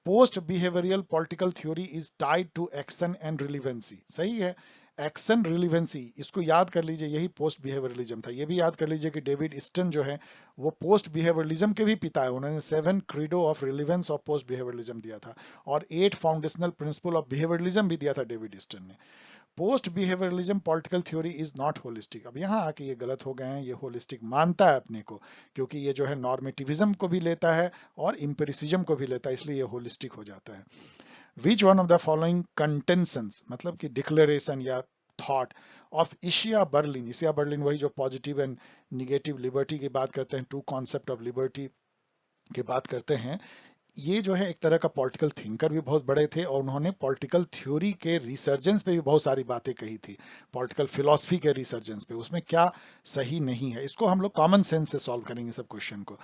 Post behavioural political theory is tied to action and relevancy. सही है। एक्शन रिलीवेंसी, इसको याद कर लीजिए, यही पोस्ट बिहेवियरलिज्म था। ये भी याद कर लीजिए कि डेविड ईस्टन जो है वो पोस्ट बिहेवियरलिज्म के भी पिता है। उन्होंने 7 credo of relevance of post behaviourism दिया था, और 8 फाउंडेशनल प्रिंसिपल ऑफ बिहेवियरलिज्म भी दिया था डेविड ईस्टन ने। Post behaviourism political theory is not holistic. अब यहाँ आके ये गलत हो गए हैं, ये होलिस्टिक मानता है अपने को, क्योंकि ये जो है नॉर्मेटिविज्म को भी लेता है और इंपेरिसिज्म को भी लेता है, इसलिए ये होलिस्टिक हो जाता है। Which one of the following contentions, मतलब कि डिक्लेरेशन या thought of Isaiah Berlin. Isaiah Berlin वही जो पॉजिटिव एंड निगेटिव लिबर्टी की बात करते हैं, टू कॉन्सेप्ट ऑफ लिबर्टी की बात करते हैं। ये जो है एक तरह का पॉलिटिकल थिंकर भी बहुत बड़े थे, और उन्होंने पॉलिटिकल थ्योरी के रिसर्जेंस पे भी बहुत सारी बातें कही थी, पॉलिटिकल फिलॉसफी के रिसर्जेंस पे। उसमें क्या सही नहीं है, इसको हम लोग कॉमन सेंस से सॉल्व करेंगे सब क्वेश्चन को।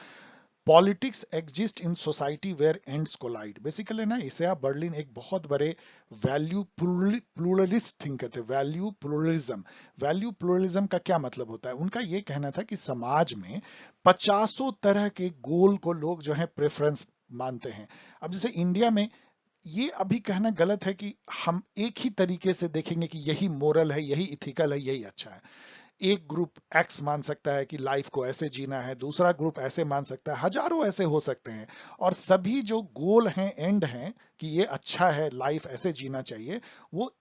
Politics exist in society where ends collide. Basically ना इसे आप बर्लिन एक बहुत बड़े वैल्यू प्लूरलिस्ट थिंकर थे। वैल्यू प्लूरलिज्म का क्या मतलब होता है? उनका ये कहना था कि समाज में 50 तरह के गोल को लोग जो है प्रेफरेंस मानते हैं। अब जैसे इंडिया में ये अभी कहना गलत है कि हम एक ही तरीके से देखेंगे कि यही मोरल है, यही इथिकल है, यही अच्छा है। एक ग्रुप एक्स मान सकता है कि लाइफ को ऐसे जीना है, दूसरा ग्रुप ऐसे मान सकता है, हजारों ऐसे हो सकते हैं। और सभी जो गोल हैं, एंड हैं कि ये अच्छा है, लाइफ ऐसे जीना चाहिए, वो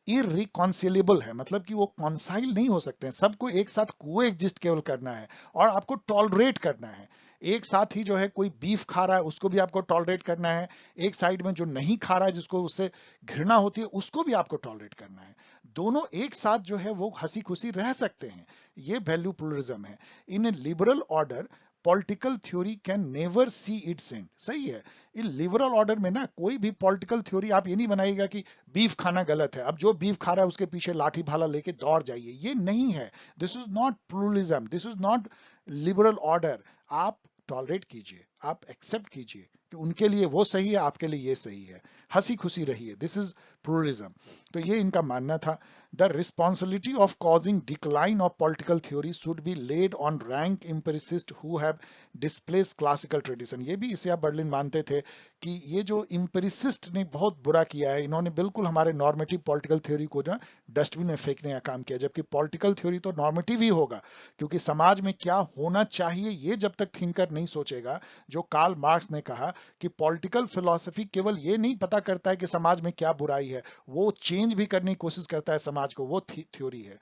इरिकॉन्सिलेबल है। मतलब कि वो कॉन्साइल नहीं हो सकते हैं। सबको एक साथ को एग्जिस्ट केवल करना है और आपको टॉलरेट करना है। एक साथ ही जो है कोई बीफ खा रहा है उसको भी आपको टॉलरेट करना है, एक साइड में जो नहीं खा रहा है जिसको उससे घृणा होती है उसको भी आपको टॉलरेट करना है। दोनों एक साथ जो है वो हंसी खुशी रह सकते हैं। ये वैल्यू प्लुरलिज्म है। In a liberal order political theory can never see its end. सही है। इन लिबरल ऑर्डर में ना कोई भी पॉलिटिकल थ्योरी आप ये नहीं बनाएगा कि बीफ खाना गलत है, अब जो बीफ खा रहा है उसके पीछे लाठी भाला लेके दौड़ जाइए, ये नहीं है। This is not pluralism, this is not liberal order. आप टॉलरेट कीजिए, आप एक्सेप्ट कीजिए कि उनके लिए वो सही है, आपके लिए ये सही है, हंसी खुशी रहिए। This is pluralism. तो ये इनका मानना था। The responsibility of causing decline of political theory should be laid on rank empiricist who have displace classical tradition. ये भी इसे बर्लिन मानते थे कि ये जो एम्पिरिसिस्ट ने बहुत बुरा किया है, इन्होंने बिल्कुल हमारे नॉर्मेटिव पॉलिटिकल थ्योरी को जो डस्टबिन में फेंकने का काम किया। जबकि पॉलिटिकल थ्योरी तो नॉर्मेटिव ही होगा, क्योंकि समाज में क्या होना चाहिए ये जब तक थिंकर नहीं सोचेगा। जो कार्ल मार्क्स ने कहा कि पॉलिटिकल फिलॉसफी केवल ये नहीं पता करता है कि समाज में क्या बुराई है, वो चेंज भी करने की कोशिश करता है समाज को, वो थ्योरी है।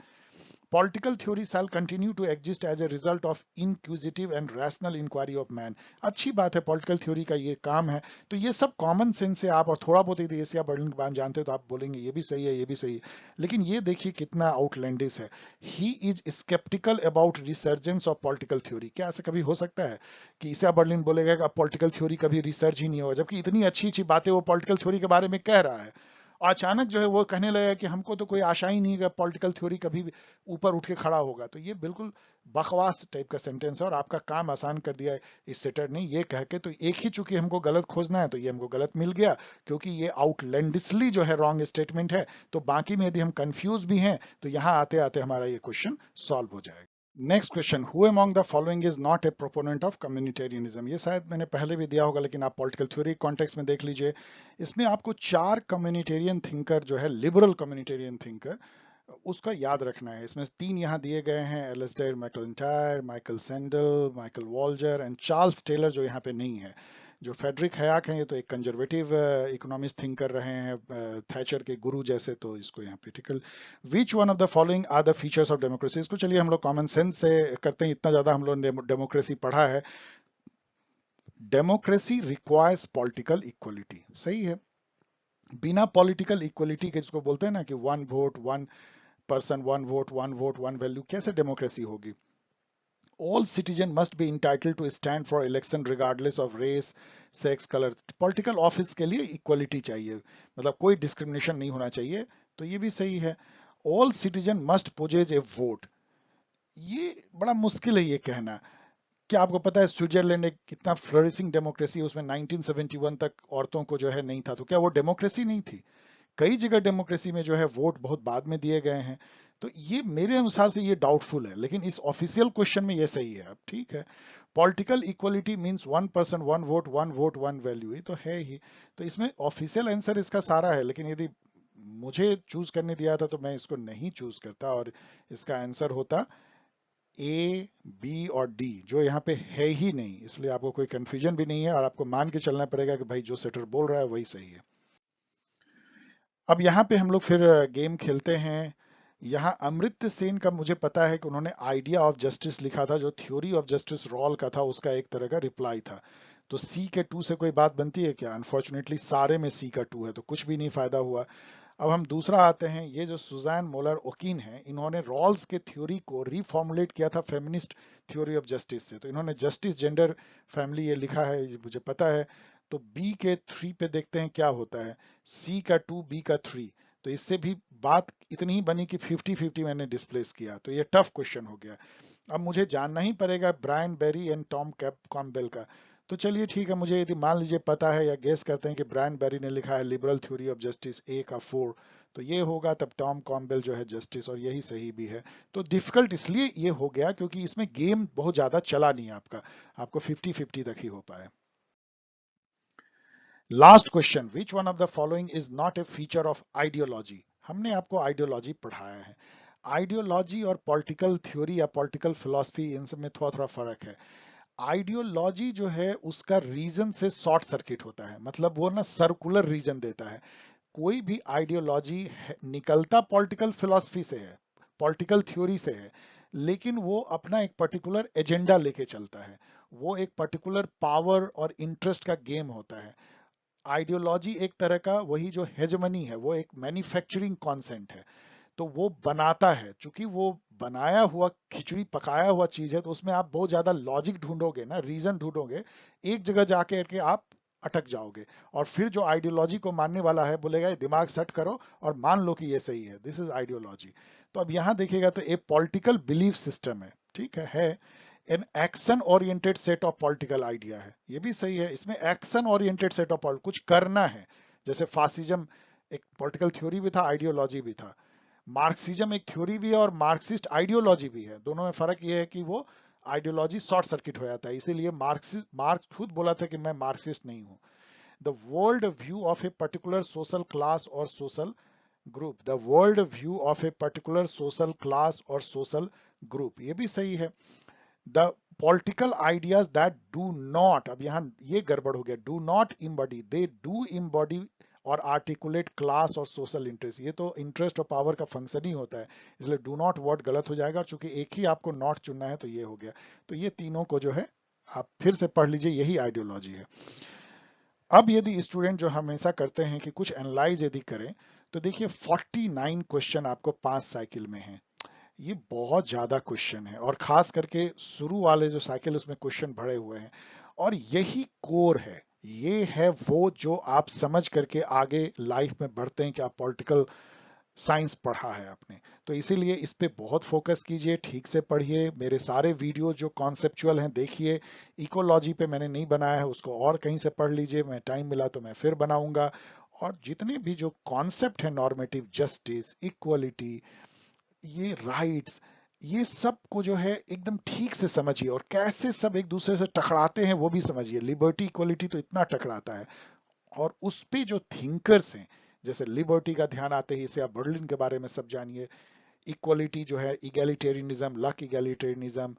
Political theory shall continue to exist as a result of inquisitive and rational inquiry of man। अच्छी बात है, पॉलिटिकल थ्योरी का ये काम है। तो ये सब कॉमन सेंस से आप और थोड़ा बहुत यदि एशिया बर्लिन के बारे में जानते हो तो आप बोलेंगे ये भी सही है, ये भी सही है। लेकिन ये देखिए कितना आउटलैंडिश है। He is sceptical about resurgence of political theory. क्या ऐसा कभी हो सकता है कि एशिया बर्लिन बोलेगा कि पॉलिटिकल थ्योरी कभी रिसर्च ही नहीं होगा, जबकि इतनी अच्छी अच्छी बातें वो पॉलिटिकल थ्योरी के बारे में कह रहा है। अचानक जो है वो कहने लगा कि हमको तो कोई आशा ही नहीं है कि पॉलिटिकल थ्योरी कभी भी ऊपर उठ के खड़ा होगा। तो ये बिल्कुल बकवास टाइप का सेंटेंस है और आपका काम आसान कर दिया है इस सेटर ने ये कह के। तो एक ही चूंकि हमको गलत खोजना है तो ये हमको गलत मिल गया, क्योंकि ये आउटलैंडिशली जो है रॉन्ग स्टेटमेंट है। तो बाकी में यदि हम कंफ्यूज भी हैं तो यहाँ आते आते हमारा ये क्वेश्चन सॉल्व हो जाएगा। Next question, who among the following is not a proponent of communitarianism. ये शायद मैंने पहले भी दिया होगा लेकिन आप पॉलिटिकल थ्योरी कॉन्टेक्स्ट में देख लीजिए। इसमें आपको 4 कम्युनिटेरियन थिंकर जो है, लिबरल कम्युनिटेरियन थिंकर, उसका याद रखना है। इसमें 3 यहाँ दिए गए हैं, Alasdair MacIntyre, Michael Sandel, Michael Walzer and Charles Taylor, जो यहाँ पे नहीं है। जो फेडरिक हयाक हैं ये तो एक कंजर्वेटिव इकोनॉमिस्ट थिंकर रहे हैं, थैचर के गुरु जैसे, तो इसको यहाँ पे ठीक है। Which one of the following are the features of democracy. इसको चलिए हम लोग कॉमन सेंस से करते हैं, इतना ज्यादा हम लोग ने डेमोक्रेसी पढ़ा है। Democracy requires political equality. सही है। बिना पॉलिटिकल इक्वलिटी के, जिसको बोलते हैं ना कि one vote one person one vote one value, कैसे डेमोक्रेसी होगी? All citizen must be entitled to stand for election regardless of race, sex, color। Political office के लिए इक्वलिटी चाहिए, मतलब कोई डिस्क्रिमिनेशन नहीं होना चाहिए। तो ये भी सही है। All citizen must possess a vote। ये बड़ा मुश्किल है ये कहना। क्या आपको पता है स्विट्जरलैंड एक कितना फ्लोरिशिंग डेमोक्रेसी है, उसमें 1971 तक औरतों को जो है नहीं था, तो क्या वो डेमोक्रेसी नहीं थी? कई जगह डेमोक्रेसी में जो है वोट बहुत बाद में दिए गए हैं। तो ये मेरे अनुसार से ये डाउटफुल है, लेकिन इस ऑफिशियल क्वेश्चन में ये सही है। अब ठीक है, political equality means one person one vote one value, ये तो है ही। तो इसमें ऑफिशियल आंसर इसका सारा है, लेकिन यदि मुझे चूज करने दिया था तो मैं इसको नहीं चूज करता और इसका आंसर होता ए, बी और डी, जो यहाँ पे है ही नहीं। इसलिए आपको कोई कंफ्यूजन भी नहीं है और आपको मान के चलना पड़ेगा कि भाई जो सेटर बोल रहा है वही सही है। अब यहाँ पे हम लोग फिर गेम खेलते हैं। यहाँ अमृत्य सेन का मुझे पता है कि उन्होंने आइडिया ऑफ जस्टिस लिखा था, जो थ्योरी ऑफ जस्टिस रॉल का था, उसका एक तरह का रिप्लाई था। तो सी के 2 से कोई बात बनती है क्या? अनफॉर्चुनेटली सारे में सी का 2 है, तो कुछ भी नहीं फायदा हुआ। अब हम दूसरा आते हैं। ये जो सुजैन मोलर ओकिन है, इन्होंने रॉल्स के थ्योरी को रिफॉर्मुलेट किया था फेमिनिस्ट थ्योरी ऑफ जस्टिस से। तो इन्होंने जस्टिस, जेंडर, फैमिली ये लिखा है, ये मुझे पता है। तो बी के 3 पे देखते हैं क्या होता है। सी का 2, बी का 3। तो इससे भी बात इतनी ही बनी कि 50-50 मैंने डिस्प्लेस किया, तो ये टफ क्वेश्चन हो गया। अब मुझे जानना ही पड़ेगा Brian Berry and Tom Campbell का। तो चलिए ठीक है, मुझे यदि मान लीजिए पता है या गेस करते हैं कि ब्रायन बेरी ने लिखा है liberal theory of justice A का 4, तो ये होगा, तब टॉम कॉम्बेल जो है जस्टिस, और यही सही भी है। तो डिफिकल्ट इसलिए ये हो गया क्योंकि इसमें गेम बहुत ज्यादा चला नहीं आपका, आपको 50-50 तक ही हो पाया। Last question, which one of the following is not A feature of ideology. हमने आपको आइडियोलॉजी पढ़ाया है। आइडियोलॉजी और पॉलिटिकल थ्योरी या पॉलिटिकल फिलॉसफी, इन सब में थोड़ा थोड़ा फर्क है। आइडियोलॉजी जो है उसका रीजन से शॉर्ट सर्किट होता है, मतलब वो ना सर्कुलर रीजन देता है। कोई भी आइडियोलॉजी निकलता पॉलिटिकल फिलॉसफी से है, पॉलिटिकल थ्योरी से है, लेकिन वो अपना एक पर्टिकुलर एजेंडा लेके चलता है। वो एक पर्टिकुलर पावर और इंटरेस्ट का गेम होता है। आइडियोलॉजी एक तरह का वही जो हेजमनी है, वो एक मैन्युफैक्चरिंग कॉन्सेप्ट है। तो वो बनाता है, चूंकि वो बनाया हुआ खिचड़ी पकाया हुआ चीज है, तो उसमें आप बहुत ज्यादा लॉजिक ढूंढोगे ना, रीजन ढूंढोगे, एक जगह जाके के आप अटक जाओगे। और फिर जो आइडियोलॉजी को मानने वाला है बोलेगा ये दिमाग सेट करो और मान लो कि ये सही है, दिस इज आइडियोलॉजी। तो अब यहां देखिएगा तो एक पॉलिटिकल बिलीफ सिस्टम है, ठीक है an action oriented set of political idea है, ये भी सही है। इसमें एक्शन ओरिएंटेड सेट ऑफ कुछ करना है, जैसे फासिज्म एक पॉलिटिकल थ्योरी भी था, आइडियोलॉजी भी था। मार्क्सिज्म एक थ्योरी भी है और मार्क्सिस्ट आइडियोलॉजी भी है, दोनों में फर्क ये है कि वो आइडियोलॉजी शॉर्ट सर्किट हो जाता है, इसीलिए मार्क्स खुद बोला था कि मैं मार्क्सिस्ट नहीं हूं। The world view of a particular social class और social group, the world view of a particular social class और सोशल ग्रुप, ये भी सही है। The political ideas that do not, अब यहां ये गड़बड़ हो गया, do not embody, they do embody और आर्टिकुलेट क्लास और सोशल इंटरेस्ट, ये तो इंटरेस्ट और पावर का फंक्शन ही होता है, इसलिए डू नॉट वर्ड गलत हो जाएगा, चूंकि एक ही आपको नॉट चुनना है तो ये हो गया। तो ये तीनों को जो है आप फिर से पढ़ लीजिए, यही आइडियोलॉजी है। अब यदि स्टूडेंट जो हमेशा करते हैं कि कुछ एनालाइज यदि करें, तो देखिए 49 क्वेश्चन आपको 5 साइकिल में है, ये बहुत ज्यादा क्वेश्चन है, और खास करके शुरू वाले जो साइकिल उसमें क्वेश्चन भरे हुए हैं, और यही कोर है, ये है वो जो आप समझ करके आगे लाइफ में बढ़ते हैं कि आप पॉलिटिकल साइंस पढ़ा है आपने। तो इसीलिए इस पे बहुत फोकस कीजिए, ठीक से पढ़िए, मेरे सारे वीडियो जो कॉन्सेप्चुअल हैं देखिए। इकोलॉजी पे मैंने नहीं बनाया है, उसको और कहीं से पढ़ लीजिए, मैं टाइम मिला तो मैं फिर बनाऊंगा। और जितने भी जो कॉन्सेप्ट है, नॉर्मेटिव जस्टिस, इक्वलिटी, ये राइट्स, ये सब को जो है एकदम ठीक से समझिए, और कैसे सब एक दूसरे से टकराते हैं वो भी समझिए। लिबर्टी इक्वलिटी तो इतना टकराता है, और उस पे जो थिंकर्स हैं, जैसे लिबर्टी का ध्यान आते ही इसे आप बर्लिन के बारे में सब जानिए, इक्वलिटी जो है इगैलिटेरियनिज्म, लक इगैलिटेरियनिज्म,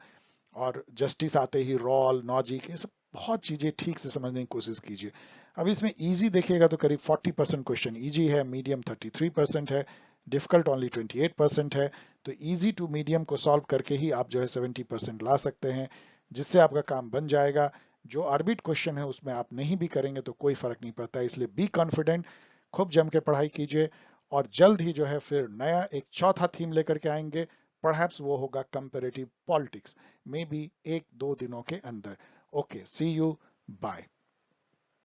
और जस्टिस आते ही रॉल, नॉजिक, ये सब बहुत चीजें ठीक से समझने की कोशिश कीजिए। अब इसमें इजी देखिएगा तो करीब 40% क्वेश्चन इजी है, मीडियम 33% है, डिफिकल्ट ओनली 28% है। तो इजी टू मीडियम को सॉल्व करके ही आप जो है 70% ला सकते हैं, जिससे आपका काम बन जाएगा। जो आर्बिट क्वेश्चन है उसमें आप नहीं भी करेंगे तो कोई फर्क नहीं पड़ता, इसलिए बी कॉन्फिडेंट, खूब जम के पढ़ाई कीजिए। और जल्द ही जो है फिर नया एक चौथा थीम लेकर के आएंगे, परहैप्स वो होगा कंपैरेटिव पॉलिटिक्स, मे बी 1-2 दिनों के अंदर। Okay, see you, bye.